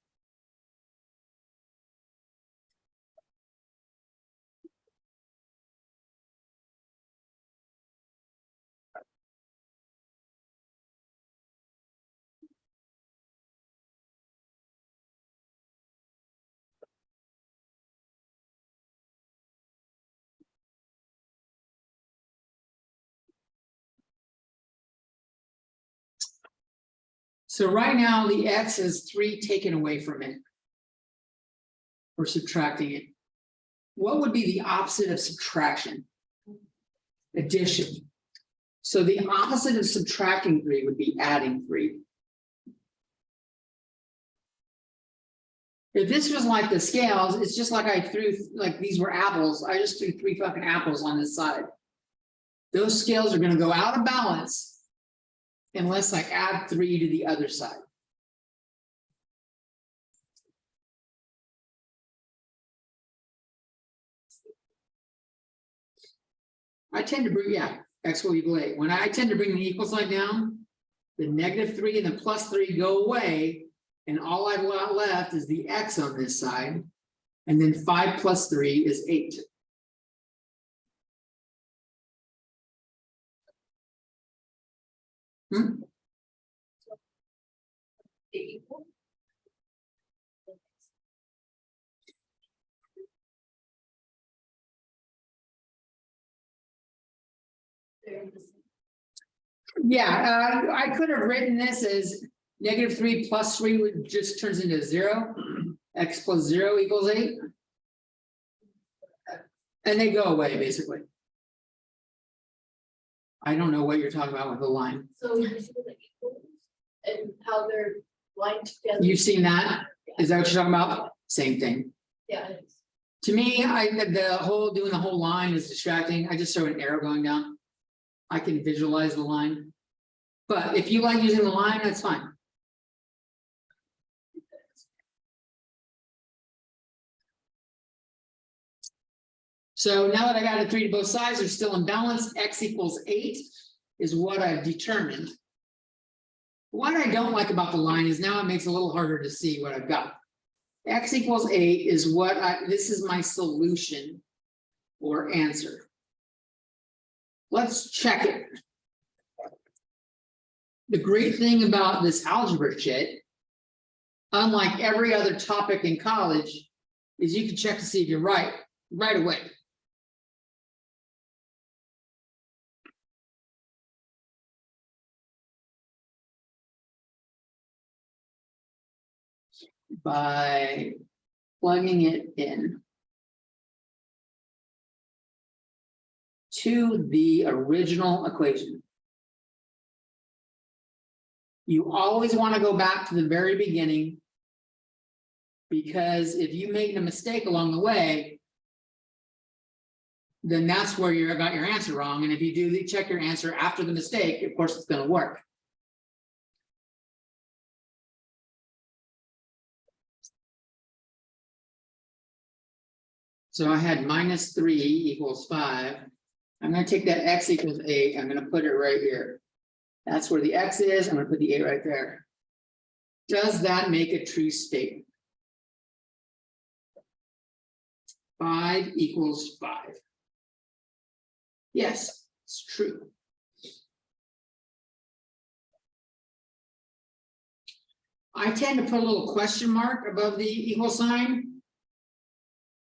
So right now the X is 3 taken away from it. We're subtracting it. What would be the opposite of subtraction? Addition. So the opposite of subtracting 3 would be adding 3. If this was like the scales, it's just like I threw, like these were apples. I just threw 3 fucking apples on this side. Those scales are gonna go out of balance unless I add 3 to the other side. I tend to bring, yeah, X will equal 8. When I tend to bring the equal sign down, the -3 and the +3 go away, and all I've got left is the X on this side, and then 5 + 3 is 8. Equal. They're the same. Yeah, I could have written this as -3 + 3 would just turns into 0. X + 0 = 8. And they go away, basically. I don't know what you're talking about with the line. So you see the equals and how they're lined together. You've seen that? Is that what you're talking about? Same thing. Yeah, it is. To me, doing the whole line is distracting. I just throw an arrow going down. I can visualize the line. But if you like using the line, that's fine. So now that I got a 3 to both sides, they're still in balance. X = 8 is what I've determined. What I don't like about the line is now it makes it a little harder to see what I've got. X = 8 is this is my solution or answer. Let's check it. The great thing about this algebra shit, unlike every other topic in college, is you can check to see if you're right away. By plugging it in to the original equation. You always want to go back to the very beginning, because if you make a mistake along the way, then that's where you got your answer wrong. And if you do check your answer after the mistake, of course it's going to work. So I had -3 = 5. I'm going to take that X = 8. I'm going to put it right here. That's where the X is. I'm going to put the 8 right there. Does that make a true statement? 5 = 5. Yes, it's true. I tend to put a little question mark above the equal sign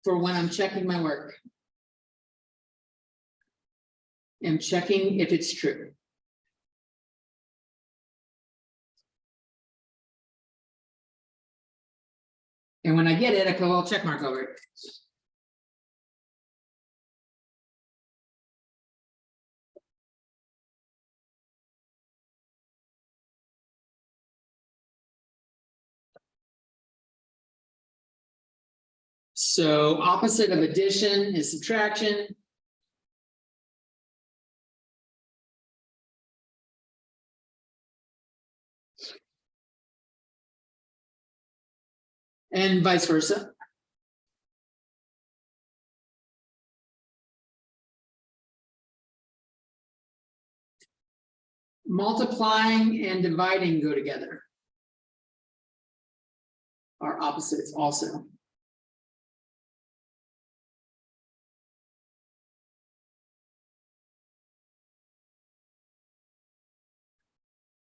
for when I'm checking my work. am checking if it's true. And when I get it, I put a little check mark over it. So opposite of addition is subtraction. And vice versa. Multiplying and dividing go together. Are opposites also.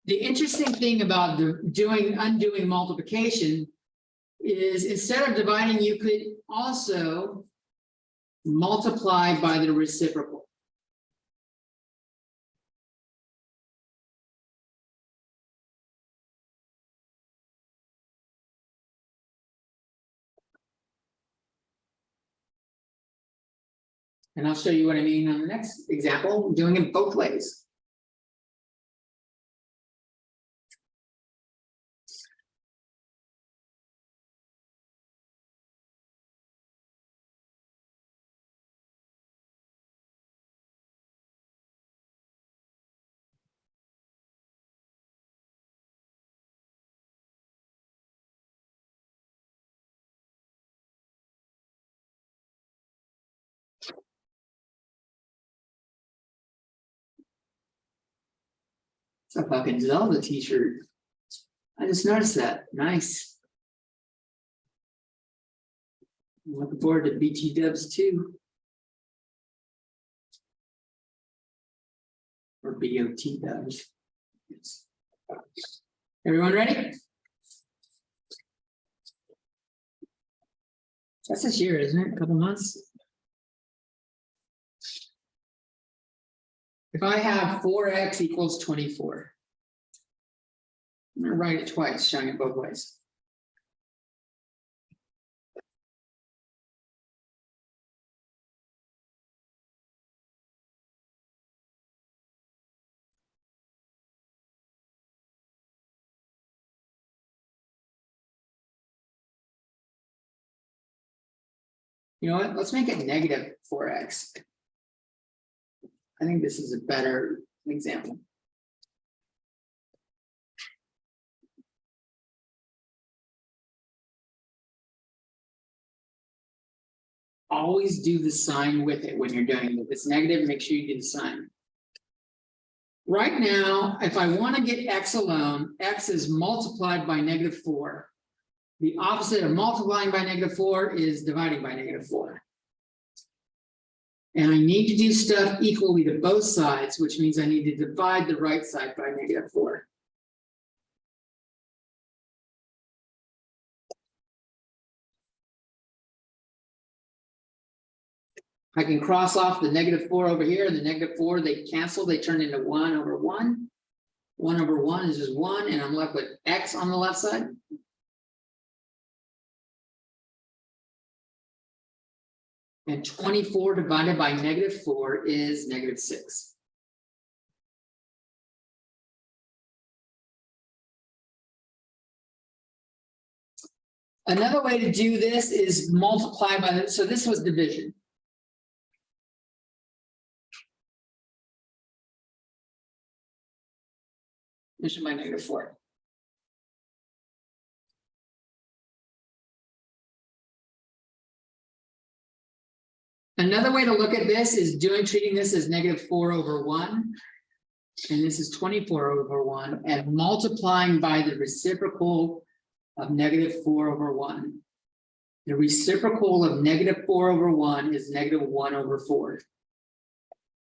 The interesting thing about undoing multiplication is instead of dividing, you could also multiply by the reciprocal. And I'll show you what I mean on the next example, doing it both ways. It's a fucking Zelda t-shirt. I just noticed that. Nice. I'm looking forward to BT dubs too. Or BOT dubs. Everyone ready? That's this year, isn't it? A couple months. If I have 4x equals 24. I'm gonna write it twice, showing it both ways. You know what? Let's make it negative 4x. I think this is a better example. Always do the sign with it when you're doing it. If it's negative, make sure you do the sign. Right now, if I want to get x alone, x is multiplied by -4. The opposite of multiplying by -4 is dividing by -4. And I need to do stuff equally to both sides, which means I need to divide the right side by -4. I can cross off the -4 over here, and the -4, they cancel, they turn into 1/1. 1/1 is just 1, and I'm left with x on the left side. And 24 divided by -4 is -6. Another way to do this is multiply by the, so this was division. Division by -4. Another way to look at this is treating this as -4/1. And this is 24/1 and multiplying by the reciprocal of -4/1. The reciprocal of -4/1 is -1/4.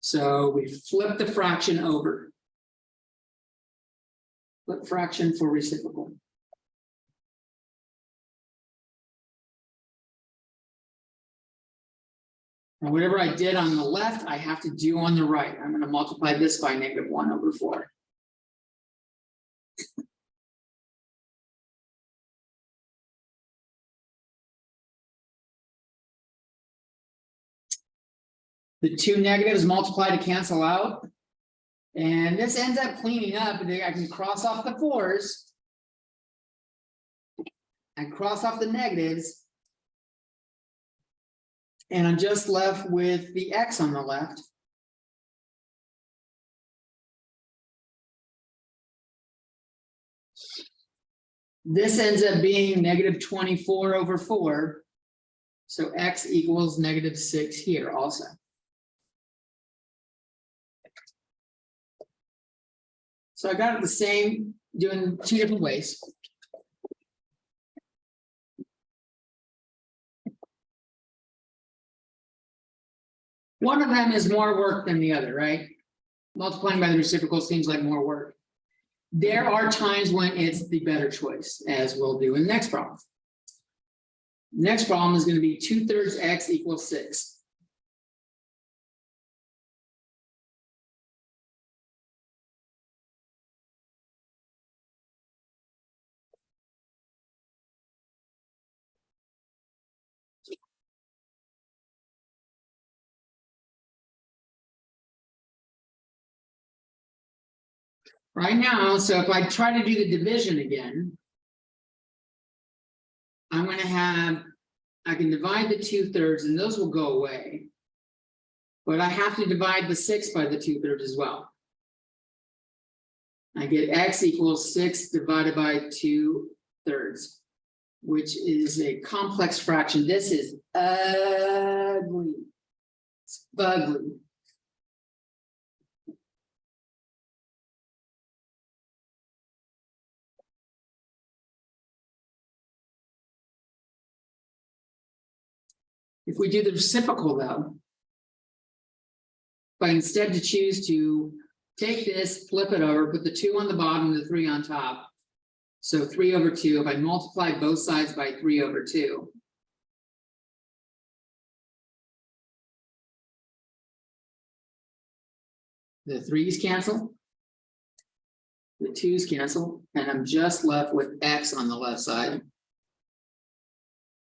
So we flip the fraction over. Flip fraction for reciprocal. And whatever I did on the left, I have to do on the right. I'm gonna multiply this by -1/4. The two negatives multiply to cancel out. And this ends up cleaning up, and I can cross off the 4s. And cross off the negatives. And I'm just left with the X on the left. This ends up being -24/4. So X equals -6 here also. So I got it the same, doing 2 different ways. One of them is more work than the other, right? Multiplying by the reciprocal seems like more work. There are times when it's the better choice, as we'll do in the next problem. Next problem is going to be 2/3 X equals 6. Right now, so if I try to do the division again, I'm going to have, I can divide the 2/3 and those will go away. But I have to divide the 6 by the 2/3 as well. I get X equals 6 divided by 2/3, which is a complex fraction. This is ugly. It's ugly. If we do the reciprocal though, but instead to choose to take this, flip it over, put the 2 on the bottom, the 3 on top. So 3/2, if I multiply both sides by 3/2. The 3's cancel. The 2's cancel, and I'm just left with X on the left side.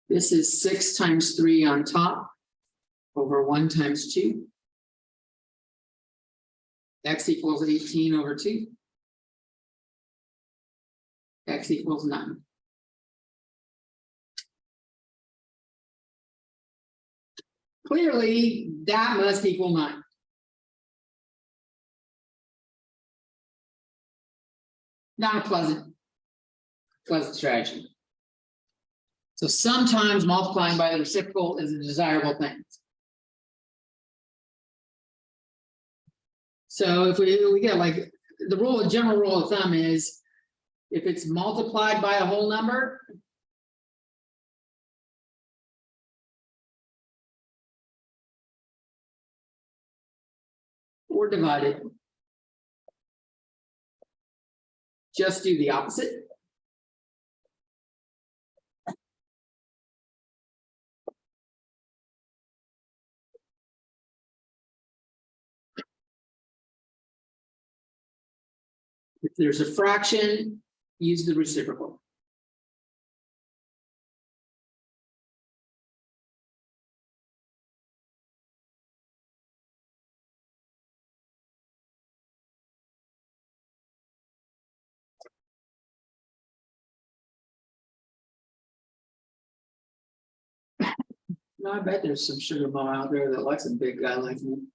This is 6 times 3 on top over 1 times 2. X equals 18/2. X equals 9. Clearly, that must equal 9. Not a pleasant strategy. So sometimes multiplying by the reciprocal is a desirable thing. So if we get like the general rule of thumb is if it's multiplied by a whole number, or divided, just do the opposite. If there's a fraction, use the reciprocal. No, I bet there's some sugar mom out there that likes a big guy like me.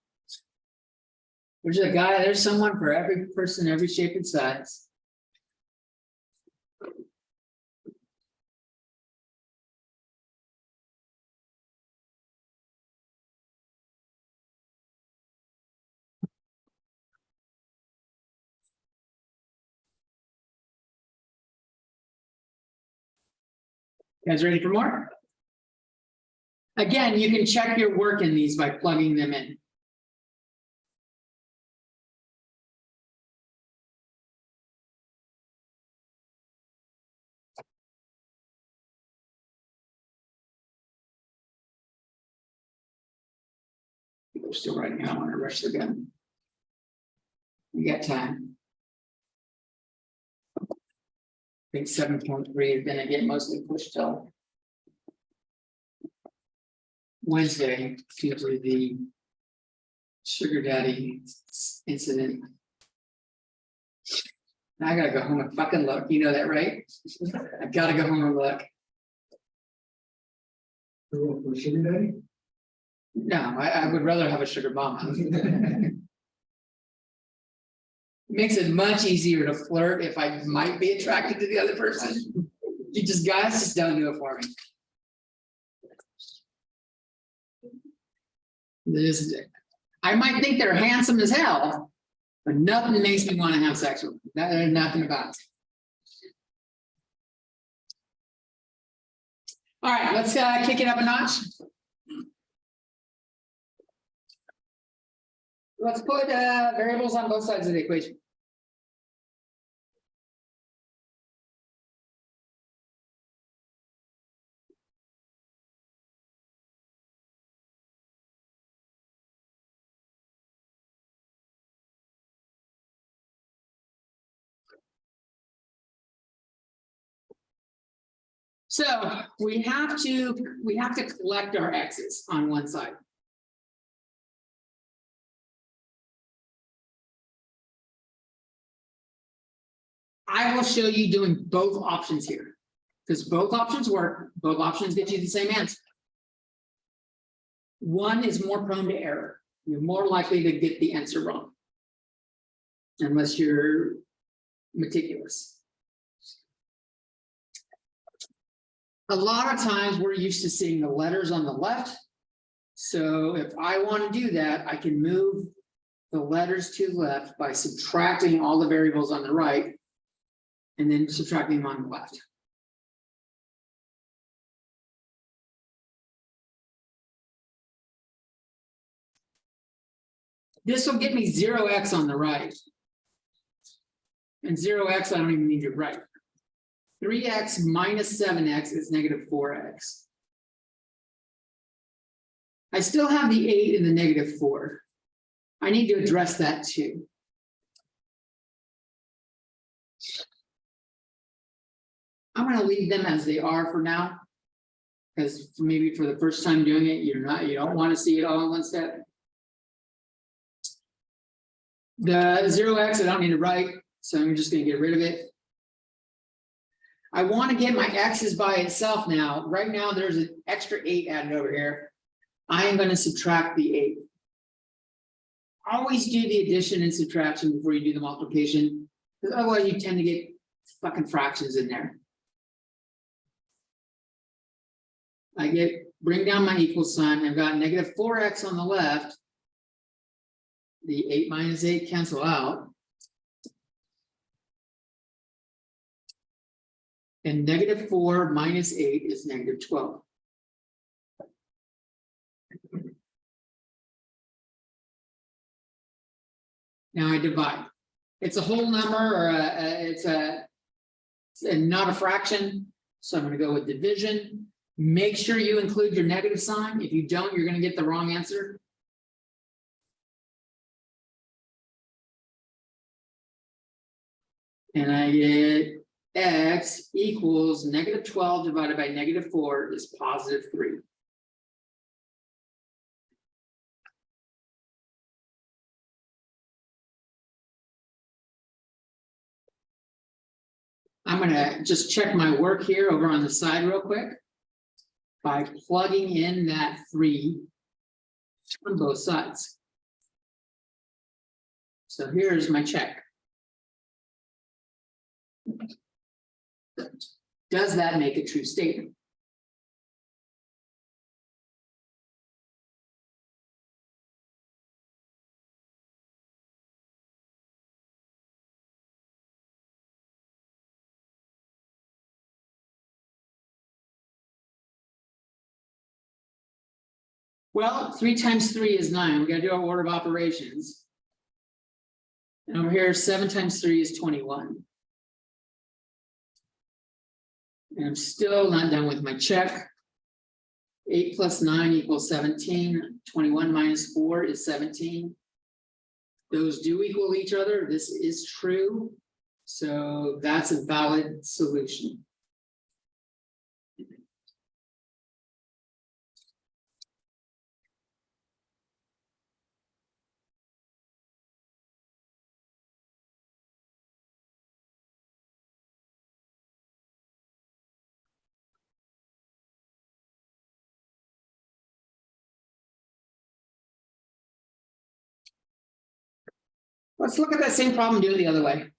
There's a guy, there's someone for every person, every shape and size. You guys ready for more? Again, you can check your work in these by plugging them in. We're still writing, I don't wanna rush the gun. We got time. I think 7.3 is gonna get mostly pushed till Wednesday due to the sugar daddy incident. I gotta go home and fucking look, you know that, right? I gotta go home and look. No, I would rather have a sugar mama. Makes it much easier to flirt if I might be attracted to the other person. You just guys just don't do it for me. I might think they're handsome as hell, but nothing makes me want to have sex with them. There's nothing about it. All right, let's kick it up a notch. Let's put variables on both sides of the equation. So we have to collect our x's on one side. I will show you doing both options here, because both options work, both options get you the same answer. One is more prone to error. You're more likely to get the answer wrong, unless you're meticulous. A lot of times we're used to seeing the letters on the left. So if I want to do that, I can move the letters to the left by subtracting all the variables on the right and then subtracting them on the left. This will get me 0x on the right. And 0x, I don't even need to write. 3x minus 7x is negative 4x. I still have the 8 and the negative 4. I need to address that too. I'm going to leave them as they are for now, because maybe for the first time doing it, you don't want to see it all in one step. The 0x, I don't need to write, so I'm just going to get rid of it. I want to get my x's by itself now. Right now, there's an extra 8 added over here. I am going to subtract the 8. Always do the addition and subtraction before you do the multiplication, because otherwise you tend to get fucking fractions in there. Bring down my equal sign. I've got negative 4x on the left. The 8 minus 8 cancel out. And negative 4 minus 8 is negative 12. Now I divide. It's a whole number, or it's not a fraction. So I'm going to go with division. Make sure you include your negative sign. If you don't, you're going to get the wrong answer. And I get x equals negative 12 divided by negative 4 is positive 3. I'm going to just check my work here over on the side real quick by plugging in that 3 on both sides. So here's my check. Does that make a true statement? Well, 3 times 3 is 9. We got to do our order of operations. And over here, 7 times 3 is 21. And I'm still not done with my check. 8 plus 9 equals 17. 21 minus 4 is 17. Those do equal each other. This is true. So that's a valid solution. Let's look at that same problem, do it the other way.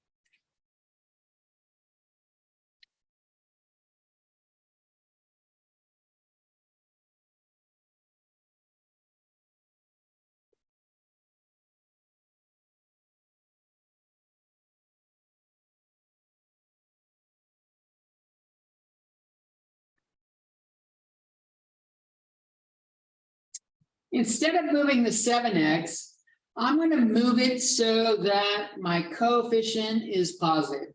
Instead of moving the 7x, I'm going to move it so that my coefficient is positive.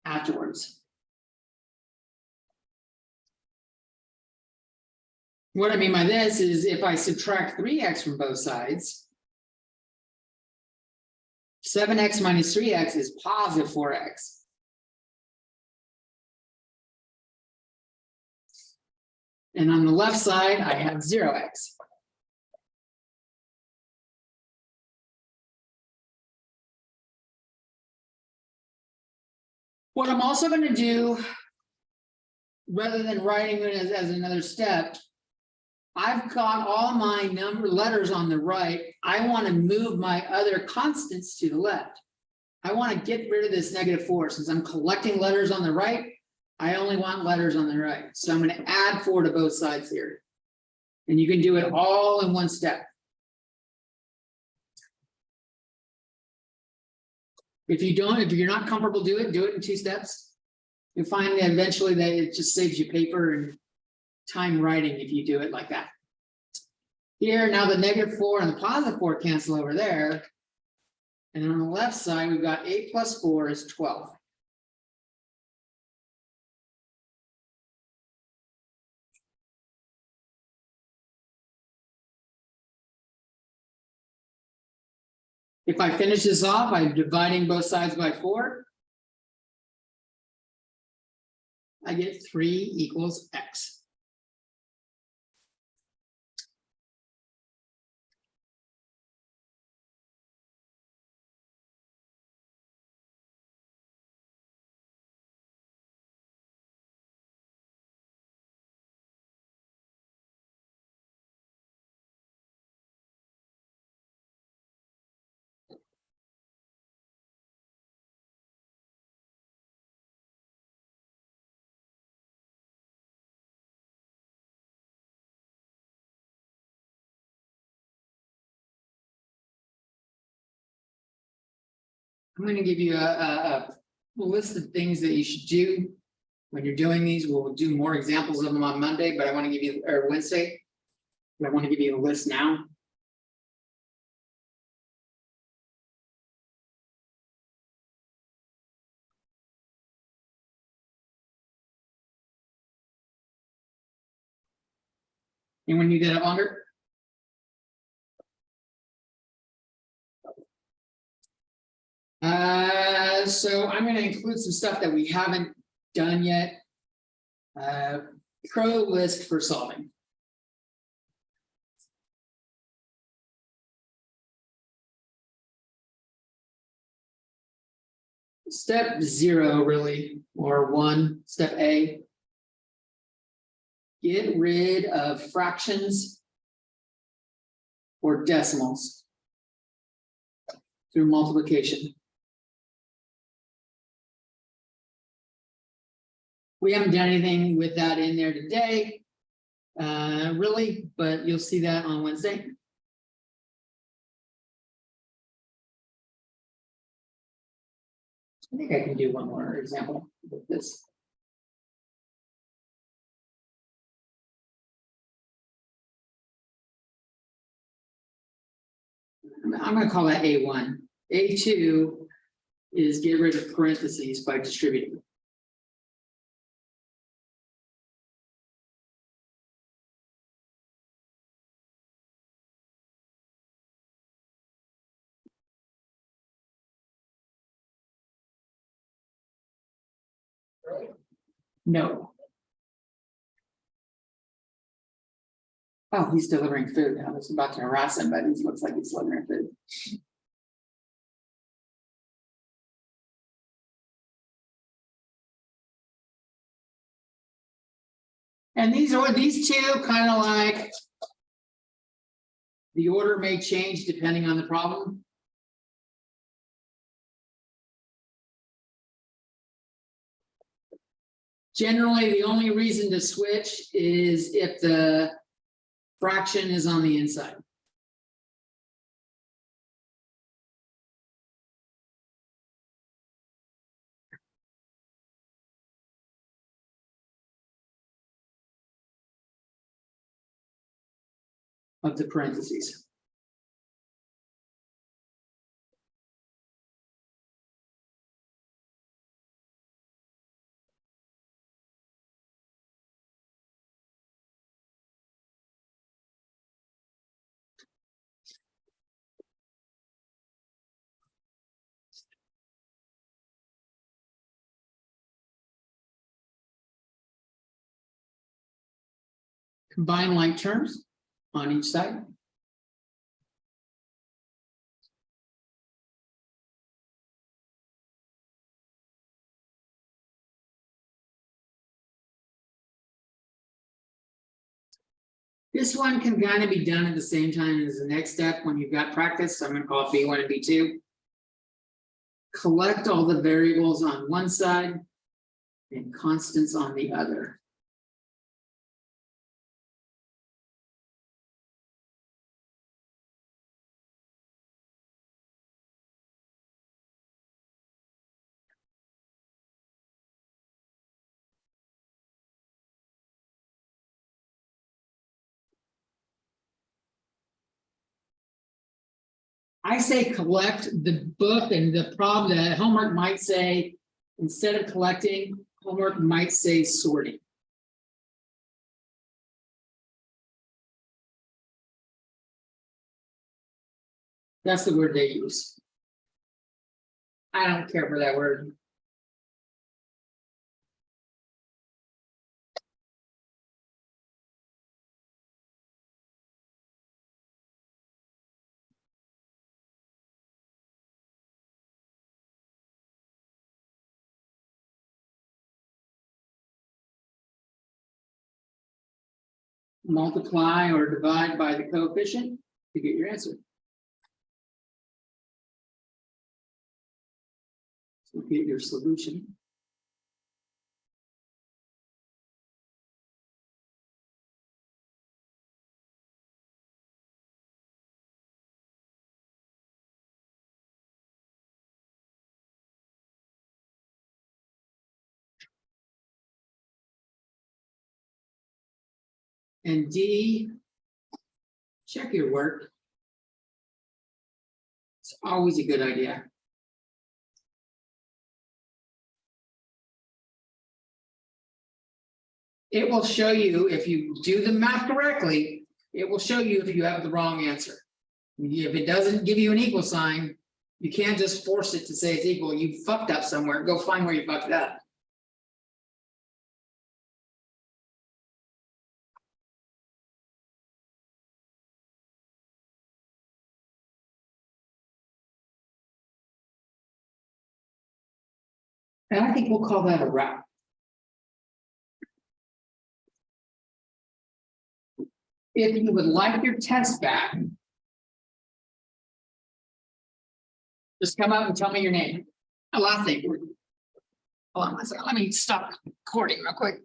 Afterwards. What I mean by this is if I subtract 3x from both sides, 7x minus 3x is positive 4x. And on the left side, I have 0x. What I'm also going to do, rather than writing it as another step, I've got all my letters on the right. I want to move my other constants to the left. I want to get rid of this -4. Since I'm collecting letters on the right, I only want letters on the right. So I'm going to add 4 to both sides here. And you can do it all in one step. If you're not comfortable do it in 2 steps. You'll find that eventually that it just saves you paper and time writing if you do it like that. Here, now the -4 and the +4 cancel over there. And on the left side, we've got 8 plus 4 is 12. If I finish this off, I'm dividing both sides by 4. I get 3 equals x. I'm going to give you a list of things that you should do when you're doing these. We'll do more examples of them on Monday, but I want to give you, or Wednesday. But I want to give you a list now. And when you get it longer. So I'm going to include some stuff that we haven't done yet. Pro list for solving. Step 0, really, or 1, step A. Get rid of fractions or decimals through multiplication. We haven't done anything with that in there today, really, but you'll see that on Wednesday. I think I can do one more example with this. I'm going to call that A1. A2, is get rid of parentheses by distributing. No. Oh, he's delivering food. I was about to harass him, but he looks like he's delivering food. And these two kind of like the order may change depending on the problem. Generally, the only reason to switch is if the fraction is on the inside. Of the parentheses. Combine like terms on each side. This one can kind of be done at the same time as the next step when you've got practice. So I'm going to call it B1 and B2. Collect all the variables on one side and constants on the other. I say collect the book, and the problem that homework might say, instead of collecting, homework might say sorting. That's the word they use. I don't care for that word. Multiply or divide by the coefficient to get your answer. So get your solution. And D, check your work. It's always a good idea. It will show you, if you do the math correctly, it will show you if you have the wrong answer. If it doesn't give you an equal sign, you can't just force it to say it's equal. You fucked up somewhere. Go find where you fucked up. And I think we'll call that a wrap. If you would like your test back, just come up and tell me your name. A last name. Hold on one second. Let me stop recording real quick.